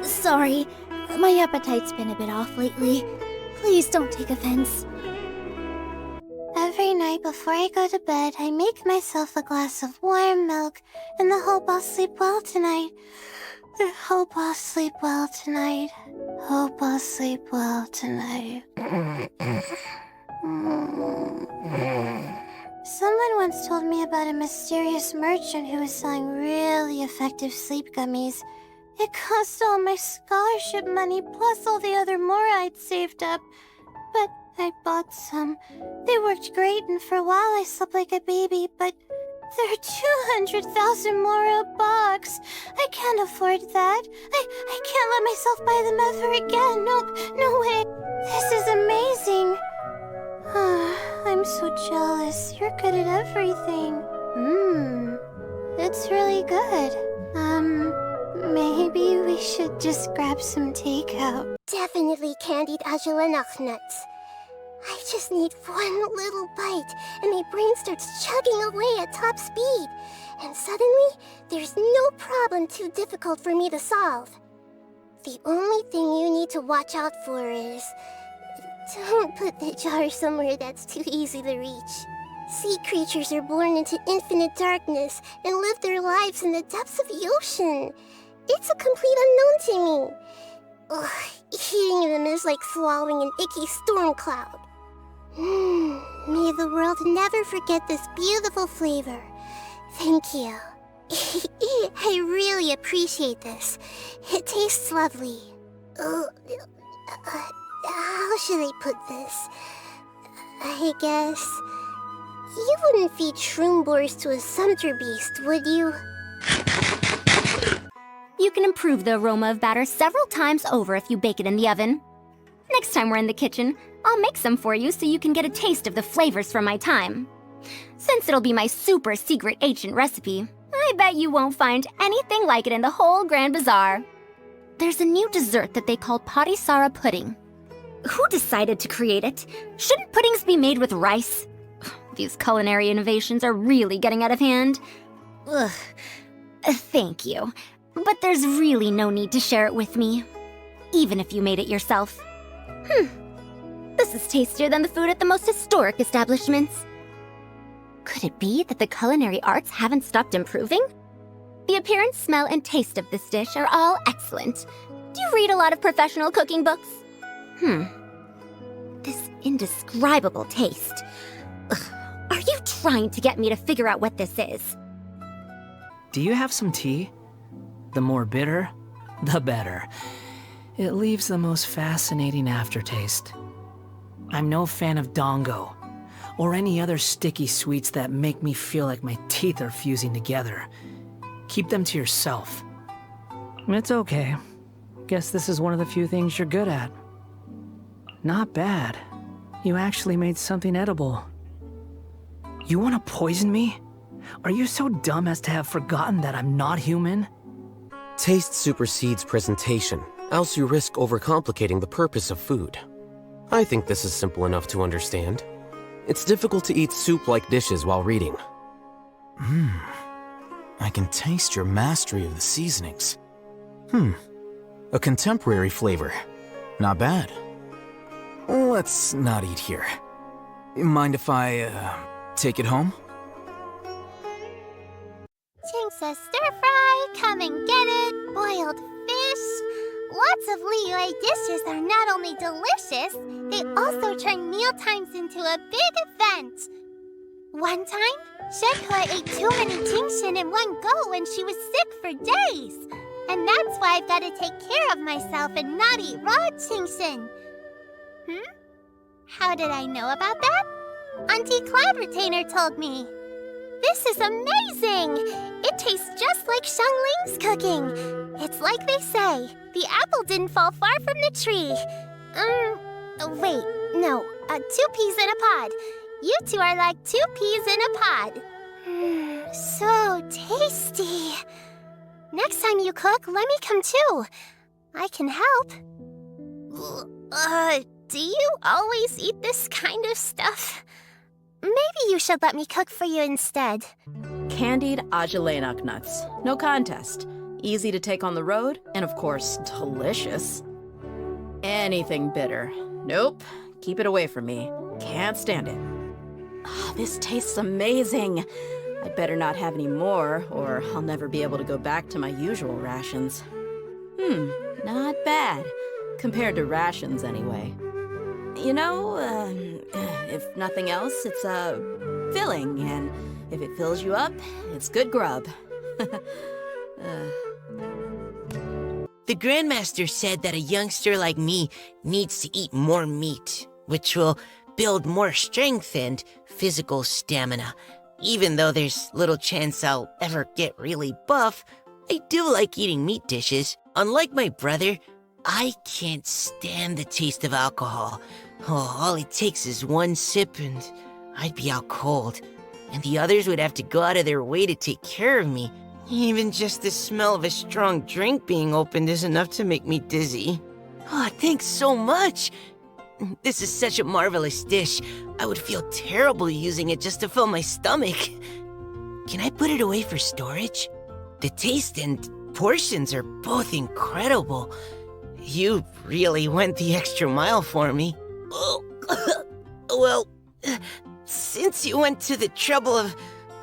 Sorry, my appetite's been a bit off lately. Please don't take offense. Every night before I go to bed, I make myself a glass of warm milk in the hope I'll sleep well tonight. I hope I'll sleep well tonight. Hope I'll sleep well tonight. Someone once told me about a mysterious merchant who was selling really effective sleep gummies. It cost all my scholarship money plus all the other more I'd saved up. But I bought some. They worked great, and for a while I slept like a baby, but they're 200,000 more a box. I can't afford that. I can't let myself buy them ever again. Nope, no way. This is amazing. I'm so jealous. You're good at everything. It's really good. Maybe we should just grab some takeout. Definitely candied agelenach nuts. I just need one little bite, and my brain starts chugging away at top speed. And suddenly, there's no problem too difficult for me to solve. The only thing you need to watch out for is... don't put the jar somewhere that's too easy to reach. Sea creatures are born into infinite darkness and live their lives in the depths of the ocean. It's a complete unknown to me. Ugh, eating them is like swallowing an icky storm cloud. May the world never forget this beautiful flavor. Thank you. I really appreciate this. It tastes lovely. How should I put this? I guess... you wouldn't feed shroom boars to a sumpter beast, would you? You can improve the aroma of batter several times over if you bake it in the oven. Next time we're in the kitchen, I'll make some for you so you can get a taste of the flavors from my time. Since it'll be my super secret ancient recipe, I bet you won't find anything like it in the whole Grand Bazaar. There's a new dessert that they call Patisara pudding. Who decided to create it? Shouldn't puddings be made with rice? These culinary innovations are really getting out of hand. Ugh. Thank you. But there's really no need to share it with me, even if you made it yourself. This is tastier than the food at the most historic establishments. Could it be that the culinary arts haven't stopped improving? The appearance, smell, and taste of this dish are all excellent. Do you read a lot of professional cooking books? This indescribable taste. Ugh. Are you trying to get me to figure out what this is? Do you have some tea? The more bitter, the better. It leaves the most fascinating aftertaste. I'm no fan of dango, or any other sticky sweets that make me feel like my teeth are fusing together. Keep them to yourself. It's okay. Guess this is one of the few things you're good at. Not bad. You actually made something edible. You want to poison me? Are you so dumb as to have forgotten that I'm not human? Taste supersedes presentation, else you risk overcomplicating the purpose of food. I think this is simple enough to understand. It's difficult to eat soup-like dishes while reading. I can taste your mastery of the seasonings. A contemporary flavor. Not bad. Let's not eat here. Mind if I, take it home? Chingsa stir-fry, come and get it, boiled fish. Lots of Liyue dishes are not only delicious, they also turn mealtimes into a big event. One time, Shenhe ate too many Qingshin in one go and she was sick for days. And that's why I've got to take care of myself and not eat raw Qingshin. How did I know about that? Auntie Cloud Retainer told me. This is amazing! It tastes just like Xiangling's cooking. It's like they say, the apple didn't fall far from the tree. Wait, no, 2 peas in a pod. You two are like 2 peas in a pod. So tasty. Next time you cook, let me come too. I can help. Do you always eat this kind of stuff? Maybe you should let me cook for you instead. Candied Agelenok nuts. No contest. Easy to take on the road, and of course, delicious. Anything bitter. Nope. Keep it away from me. Can't stand it. Oh, this tastes amazing. I'd better not have any more, or I'll never be able to go back to my usual rations. Not bad. Compared to rations, anyway. You know, if nothing else, it's, filling, and if it fills you up, it's good grub. The Grandmaster said that a youngster like me needs to eat more meat, which will build more strength and physical stamina. Even though there's little chance I'll ever get really buff, I do like eating meat dishes. Unlike my brother, I can't stand the taste of alcohol. Oh, all it takes is one sip and I'd be out cold. And the others would have to go out of their way to take care of me. Even just the smell of a strong drink being opened is enough to make me dizzy. Oh, thanks so much! This is such a marvelous dish. I would feel terrible using it just to fill my stomach. Can I put it away for storage? The taste and portions are both incredible. You really went the extra mile for me. Oh, well, since you went to the trouble of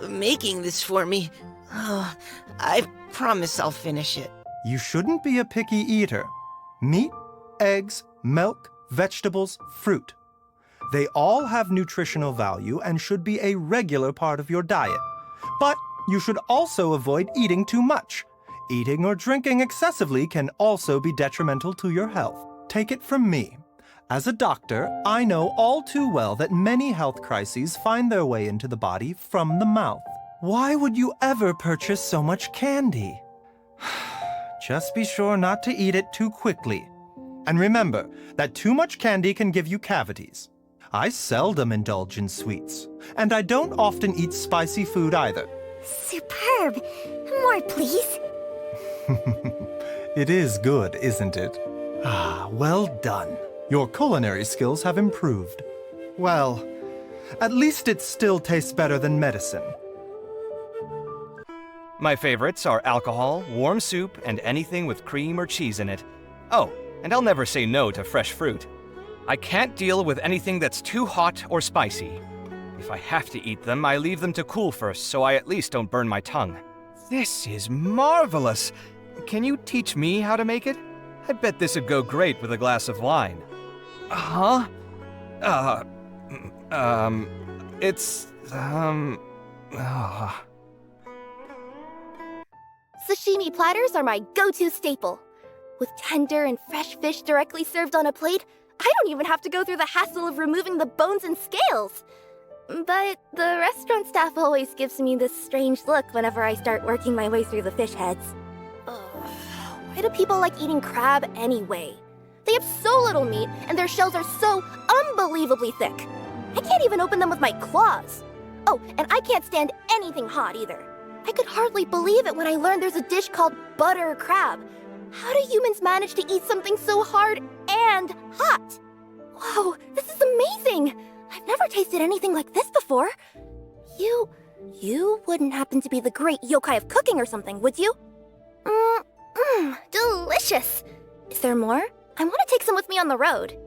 making this for me, I promise I'll finish it. You shouldn't be a picky eater. Meat, eggs, milk, vegetables, fruit. They all have nutritional value and should be a regular part of your diet. But you should also avoid eating too much. Eating or drinking excessively can also be detrimental to your health. Take it from me. As a doctor, I know all too well that many health crises find their way into the body from the mouth. Why would you ever purchase so much candy? Just be sure not to eat it too quickly. And remember that too much candy can give you cavities. I seldom indulge in sweets, and I don't often eat spicy food either. Superb! More, please. It is good, isn't it? Ah, well done. Your culinary skills have improved. Well, at least it still tastes better than medicine. My favorites are alcohol, warm soup, and anything with cream or cheese in it. Oh, and I'll never say no to fresh fruit. I can't deal with anything that's too hot or spicy. If I have to eat them, I leave them to cool first so I at least don't burn my tongue. This is marvelous! Can you teach me how to make it? I bet this would go great with a glass of wine. Huh? Sashimi platters are my go-to staple. With tender and fresh fish directly served on a plate, I don't even have to go through the hassle of removing the bones and scales. But the restaurant staff always gives me this strange look whenever I start working my way through the fish heads. Why do people like eating crab anyway? They have so little meat, and their shells are so unbelievably thick. I can't even open them with my claws. Oh, and I can't stand anything hot either. I could hardly believe it when I learned there's a dish called butter crab. How do humans manage to eat something so hard and hot? Whoa, this is amazing! I've never tasted anything like this before. You wouldn't happen to be the great yokai of cooking or something, would you? Delicious! Is there more? I want to take some with me on the road.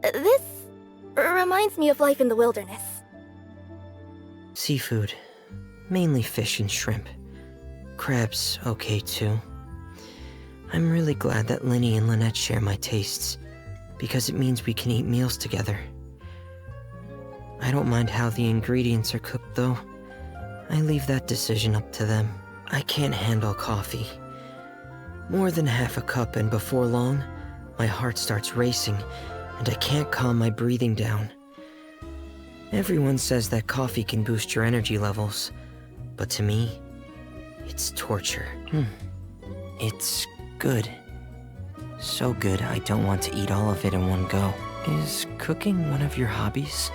This reminds me of life in the wilderness. Seafood. Mainly fish and shrimp. Crabs, okay too. I'm really glad that Linny and Lynette share my tastes, because it means we can eat meals together. I don't mind how the ingredients are cooked though. I leave that decision up to them. I can't handle coffee. More than half a cup and before long, my heart starts racing and I can't calm my breathing down. Everyone says that coffee can boost your energy levels, but to me, it's torture. It's good. So good I don't want to eat all of it in one go. Is cooking one of your hobbies?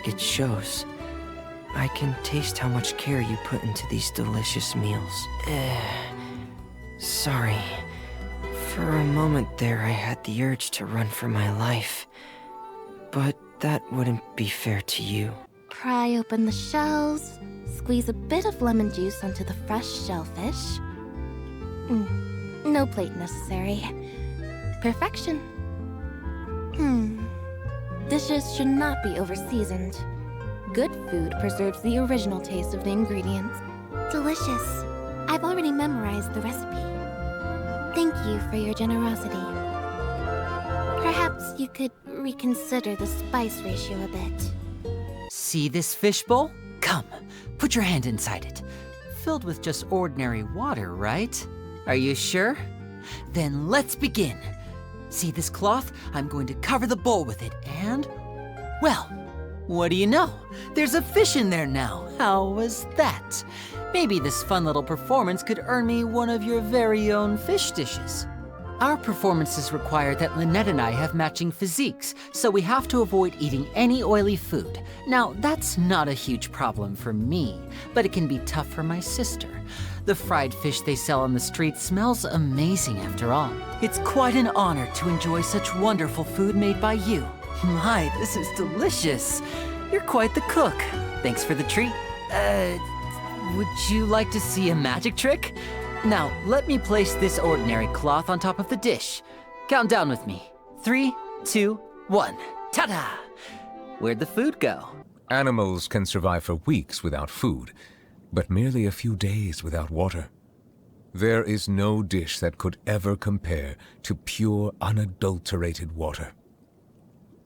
It shows. I can taste how much care you put into these delicious meals. Sorry. For a moment there, I had the urge to run for my life. But that wouldn't be fair to you. Pry open the shells, squeeze a bit of lemon juice onto the fresh shellfish. No plate necessary. Perfection. Dishes should not be over-seasoned. Good food preserves the original taste of the ingredients. Delicious. I've already memorized the recipe. Thank you for your generosity. Perhaps you could reconsider the spice ratio a bit. See this fishbowl? Come, put your hand inside it. Filled with just ordinary water, right? Are you sure? Then let's begin. See this cloth? I'm going to cover the bowl with it, and... well, what do you know? There's a fish in there now. How was that? Maybe this fun little performance could earn me one of your very own fish dishes. Our performances require that Lynette and I have matching physiques, so we have to avoid eating any oily food. Now, that's not a huge problem for me, but it can be tough for my sister. The fried fish they sell on the street smells amazing after all. It's quite an honor to enjoy such wonderful food made by you. My, this is delicious. You're quite the cook. Thanks for the treat. Would you like to see a magic trick? Now, let me place this ordinary cloth on top of the dish. Count down with me. 3, 2, 1. Ta-da! Where'd the food go? Animals can survive for weeks without food, but merely a few days without water. There is no dish that could ever compare to pure, unadulterated water.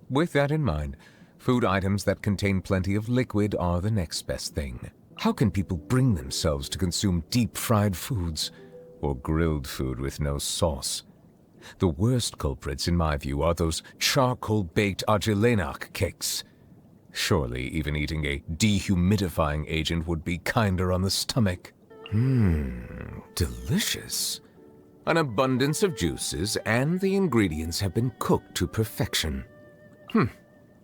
With that in mind, food items that contain plenty of liquid are the next best thing. How can people bring themselves to consume deep-fried foods or grilled food with no sauce? The worst culprits, in my view, are those charcoal-baked Ajilenak cakes. Surely even eating a dehumidifying agent would be kinder on the stomach. Delicious. An abundance of juices, and the ingredients have been cooked to perfection.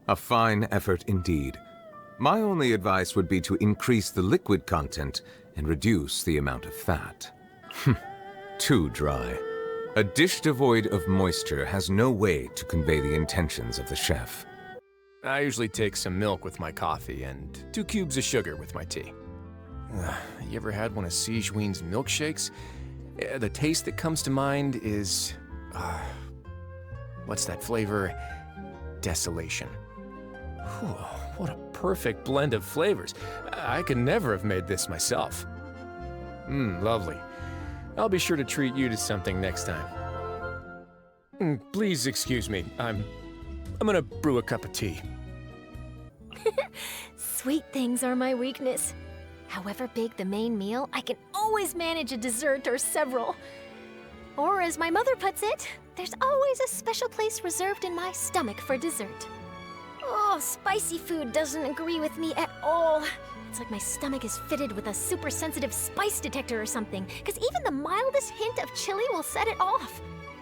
A fine effort indeed. My only advice would be to increase the liquid content and reduce the amount of fat. Too dry. A dish devoid of moisture has no way to convey the intentions of the chef. I usually take some milk with my coffee and 2 cubes of sugar with my tea. You ever had one of Sijuin's milkshakes? The taste that comes to mind is... what's that flavor? Desolation. Whew, what a perfect blend of flavors. I could never have made this myself. Lovely. I'll be sure to treat you to something next time. Please excuse me. I'm gonna brew a cup of tea. Sweet things are my weakness. However big the main meal, I can always manage a dessert or several. Or as my mother puts it, there's always a special place reserved in my stomach for dessert. Oh, spicy food doesn't agree with me at all. It's like my stomach is fitted with a super sensitive spice detector or something, because even the mildest hint of chili will set it off.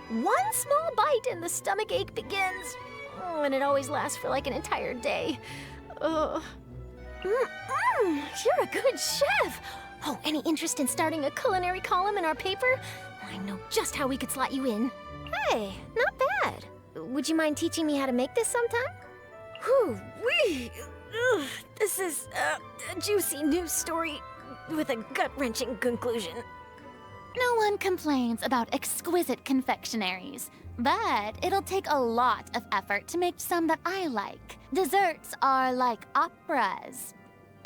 One small bite and the stomach ache begins. And it always lasts for like an entire day. You're a good chef. Oh, any interest in starting a culinary column in our paper? I know just how we could slot you in. Hey, not bad. Would you mind teaching me how to make this sometime? Whew-wee! This is a juicy news story with a gut-wrenching conclusion. No one complains about exquisite confectionaries, but it'll take a lot of effort to make some that I like. Desserts are like operas.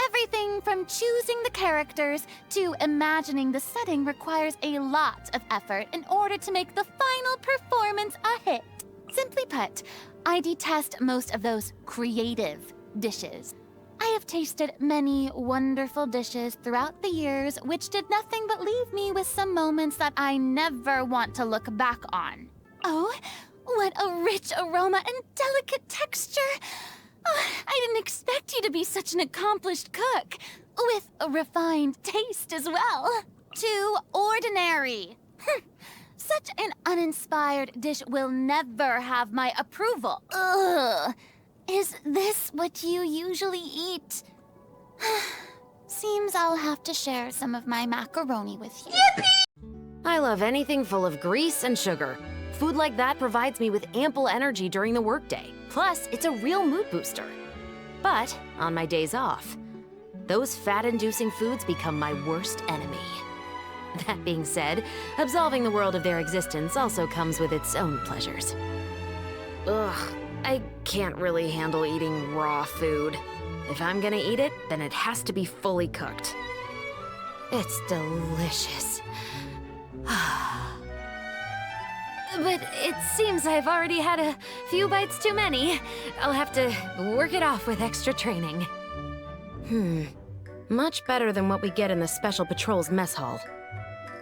Everything from choosing the characters to imagining the setting requires a lot of effort in order to make the final performance a hit. Simply put, I detest most of those creative dishes. I have tasted many wonderful dishes throughout the years which did nothing but leave me with some moments that I never want to look back on. Oh, what a rich aroma and delicate texture! Oh, I didn't expect you to be such an accomplished cook, with a refined taste as well. Too ordinary. Such an uninspired dish will never have my approval. Ugh. Is this what you usually eat? Seems I'll have to share some of my macaroni with you. I love anything full of grease and sugar. Food like that provides me with ample energy during the workday. Plus, it's a real mood booster. But on my days off, those fat-inducing foods become my worst enemy. That being said, absolving the world of their existence also comes with its own pleasures. Ugh, I can't really handle eating raw food. If I'm gonna eat it, then it has to be fully cooked. It's delicious. But it seems I've already had a few bites too many. I'll have to work it off with extra training. Much better than what we get in the Special Patrol's mess hall.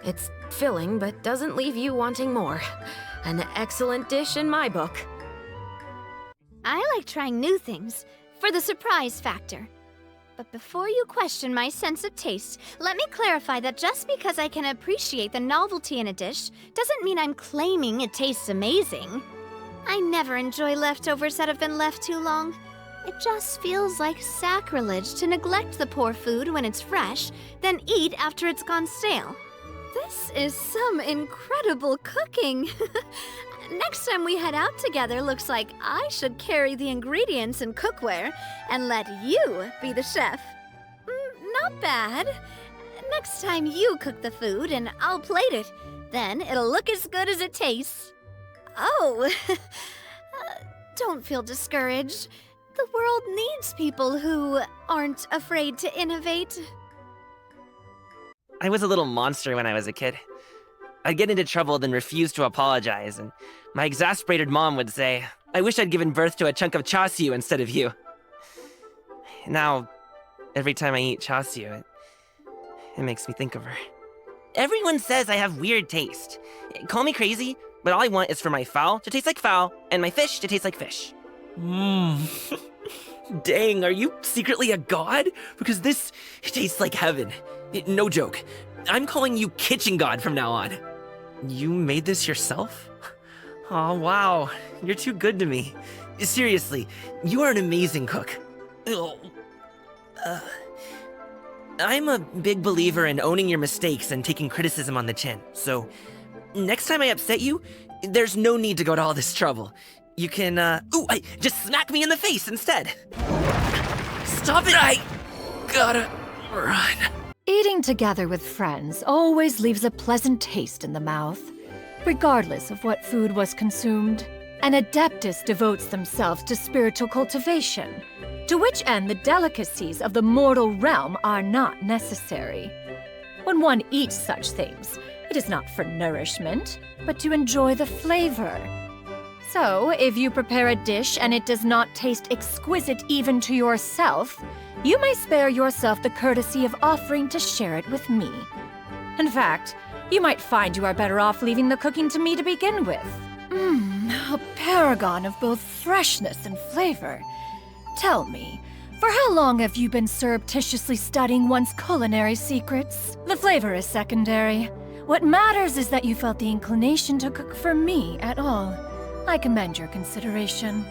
It's filling, but doesn't leave you wanting more. An excellent dish in my book. I like trying new things, for the surprise factor. But before you question my sense of taste, let me clarify that just because I can appreciate the novelty in a dish doesn't mean I'm claiming it tastes amazing. I never enjoy leftovers that have been left too long. It just feels like sacrilege to neglect the poor food when it's fresh, then eat after it's gone stale. This is some incredible cooking. Next time we head out together, looks like I should carry the ingredients and cookware and let you be the chef. Not bad. Next time you cook the food and I'll plate it. Then it'll look as good as it tastes. Oh, don't feel discouraged. The world needs people who aren't afraid to innovate. I was a little monster when I was a kid. I'd get into trouble, then refuse to apologize, and my exasperated mom would say, I wish I'd given birth to a chunk of chasiu instead of you. Now, every time I eat chasiu, it makes me think of her. Everyone says I have weird taste. Call me crazy, but all I want is for my fowl to taste like fowl, and my fish to taste like fish. Dang, are you secretly a god? Because this tastes like heaven. No joke. I'm calling you Kitchen God from now on. You made this yourself? Oh, wow. You're too good to me. Seriously, you are an amazing cook. I'm a big believer in owning your mistakes and taking criticism on the chin, so next time I upset you, there's no need to go to all this trouble. You can, just smack me in the face instead. Stop it, I gotta run. Eating together with friends always leaves a pleasant taste in the mouth, regardless of what food was consumed. An adeptus devotes themselves to spiritual cultivation, to which end the delicacies of the mortal realm are not necessary. When one eats such things, it is not for nourishment, but to enjoy the flavor. So, if you prepare a dish and it does not taste exquisite even to yourself, you may spare yourself the courtesy of offering to share it with me. In fact, you might find you are better off leaving the cooking to me to begin with. A paragon of both freshness and flavor. Tell me, for how long have you been surreptitiously studying one's culinary secrets? The flavor is secondary. What matters is that you felt the inclination to cook for me at all. I commend your consideration.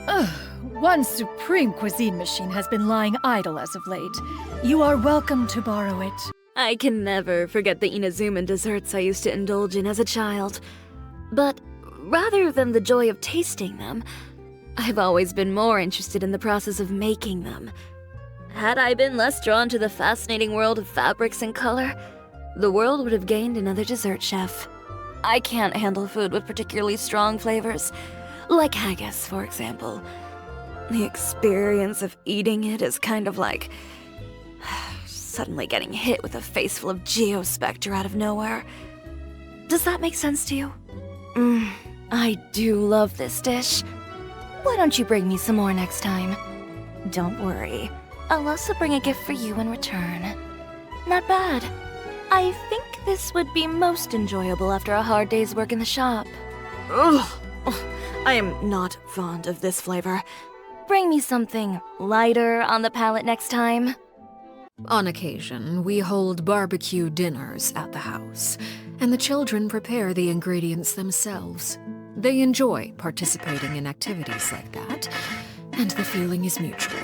One supreme cuisine machine has been lying idle as of late. You are welcome to borrow it. I can never forget the Inazuman desserts I used to indulge in as a child. But rather than the joy of tasting them, I've always been more interested in the process of making them. Had I been less drawn to the fascinating world of fabrics and color, the world would have gained another dessert chef. I can't handle food with particularly strong flavors, like haggis, for example. The experience of eating it is kind of like suddenly getting hit with a face full of geospectre out of nowhere. Does that make sense to you? I do love this dish. Why don't you bring me some more next time? Don't worry, I'll also bring a gift for you in return. Not bad. I think this would be most enjoyable after a hard day's work in the shop. Ugh! I am not fond of this flavor. Bring me something lighter on the palate next time. On occasion, we hold barbecue dinners at the house, and the children prepare the ingredients themselves. They enjoy participating in activities like that, and the feeling is mutual.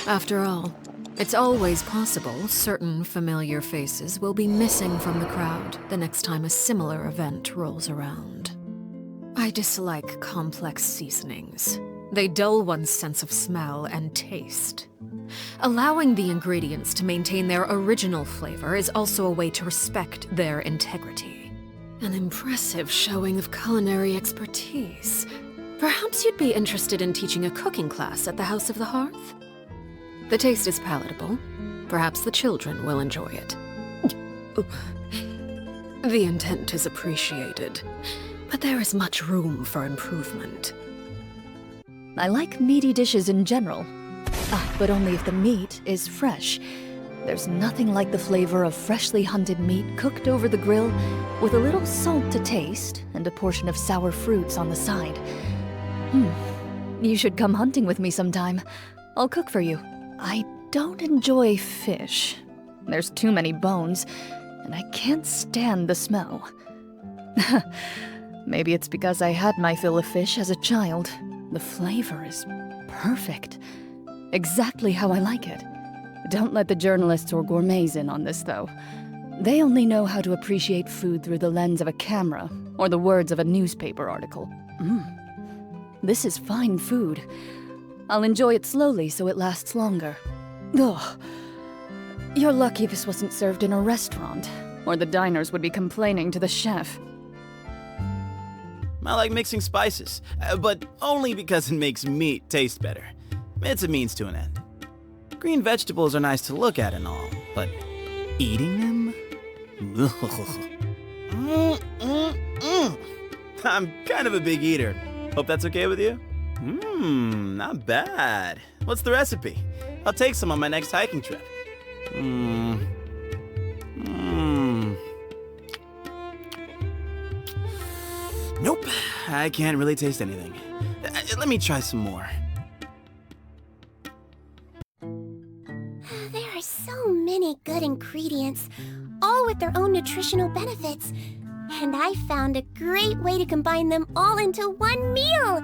After all, it's always possible certain familiar faces will be missing from the crowd the next time a similar event rolls around. I dislike complex seasonings. They dull one's sense of smell and taste. Allowing the ingredients to maintain their original flavor is also a way to respect their integrity. An impressive showing of culinary expertise. Perhaps you'd be interested in teaching a cooking class at the House of the Hearth? The taste is palatable. Perhaps the children will enjoy it. The intent is appreciated, but there is much room for improvement. I like meaty dishes in general, but only if the meat is fresh. There's nothing like the flavor of freshly hunted meat cooked over the grill with a little salt to taste and a portion of sour fruits on the side. You should come hunting with me sometime. I'll cook for you. I don't enjoy fish. There's too many bones, and I can't stand the smell. Maybe it's because I had my fill of fish as a child. The flavor is perfect. Exactly how I like it. Don't let the journalists or gourmets in on this, though. They only know how to appreciate food through the lens of a camera or the words of a newspaper article. This is fine food. I'll enjoy it slowly so it lasts longer. Ugh. You're lucky this wasn't served in a restaurant, or the diners would be complaining to the chef. I like mixing spices, but only because it makes meat taste better. It's a means to an end. Green vegetables are nice to look at and all, but eating them? I'm kind of a big eater. Hope that's okay with you? Not bad. What's the recipe? I'll take some on my next hiking trip. Nope, I can't really taste anything. Let me try some more. There are so many good ingredients, all with their own nutritional benefits. And I found a great way to combine them all into one meal.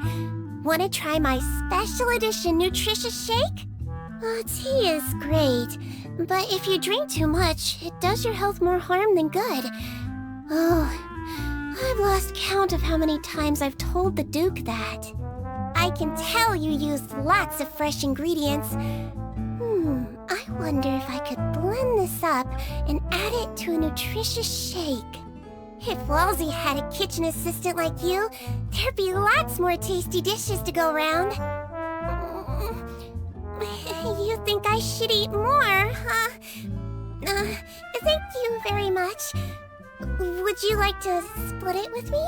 Want to try my special edition nutritious shake? Tea is great, but if you drink too much, it does your health more harm than good. Oh, I've lost count of how many times I've told the Duke that. I can tell you used lots of fresh ingredients. I wonder if I could blend this up and add it to a nutritious shake. If Walsey had a kitchen assistant like you, there'd be lots more tasty dishes to go around. You think I should eat more, huh? Thank you very much. Would you like to split it with me?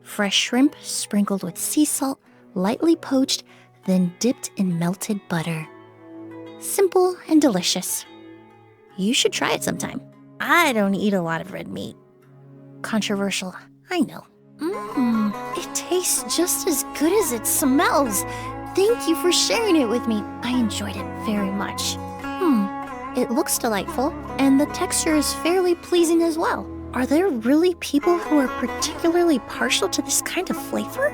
Fresh shrimp sprinkled with sea salt, lightly poached, then dipped in melted butter. Simple and delicious. You should try it sometime. I don't eat a lot of red meat. Controversial, I know. It tastes just as good as it smells. Thank you for sharing it with me. I enjoyed it very much. It looks delightful, and the texture is fairly pleasing as well. Are there really people who are particularly partial to this kind of flavor?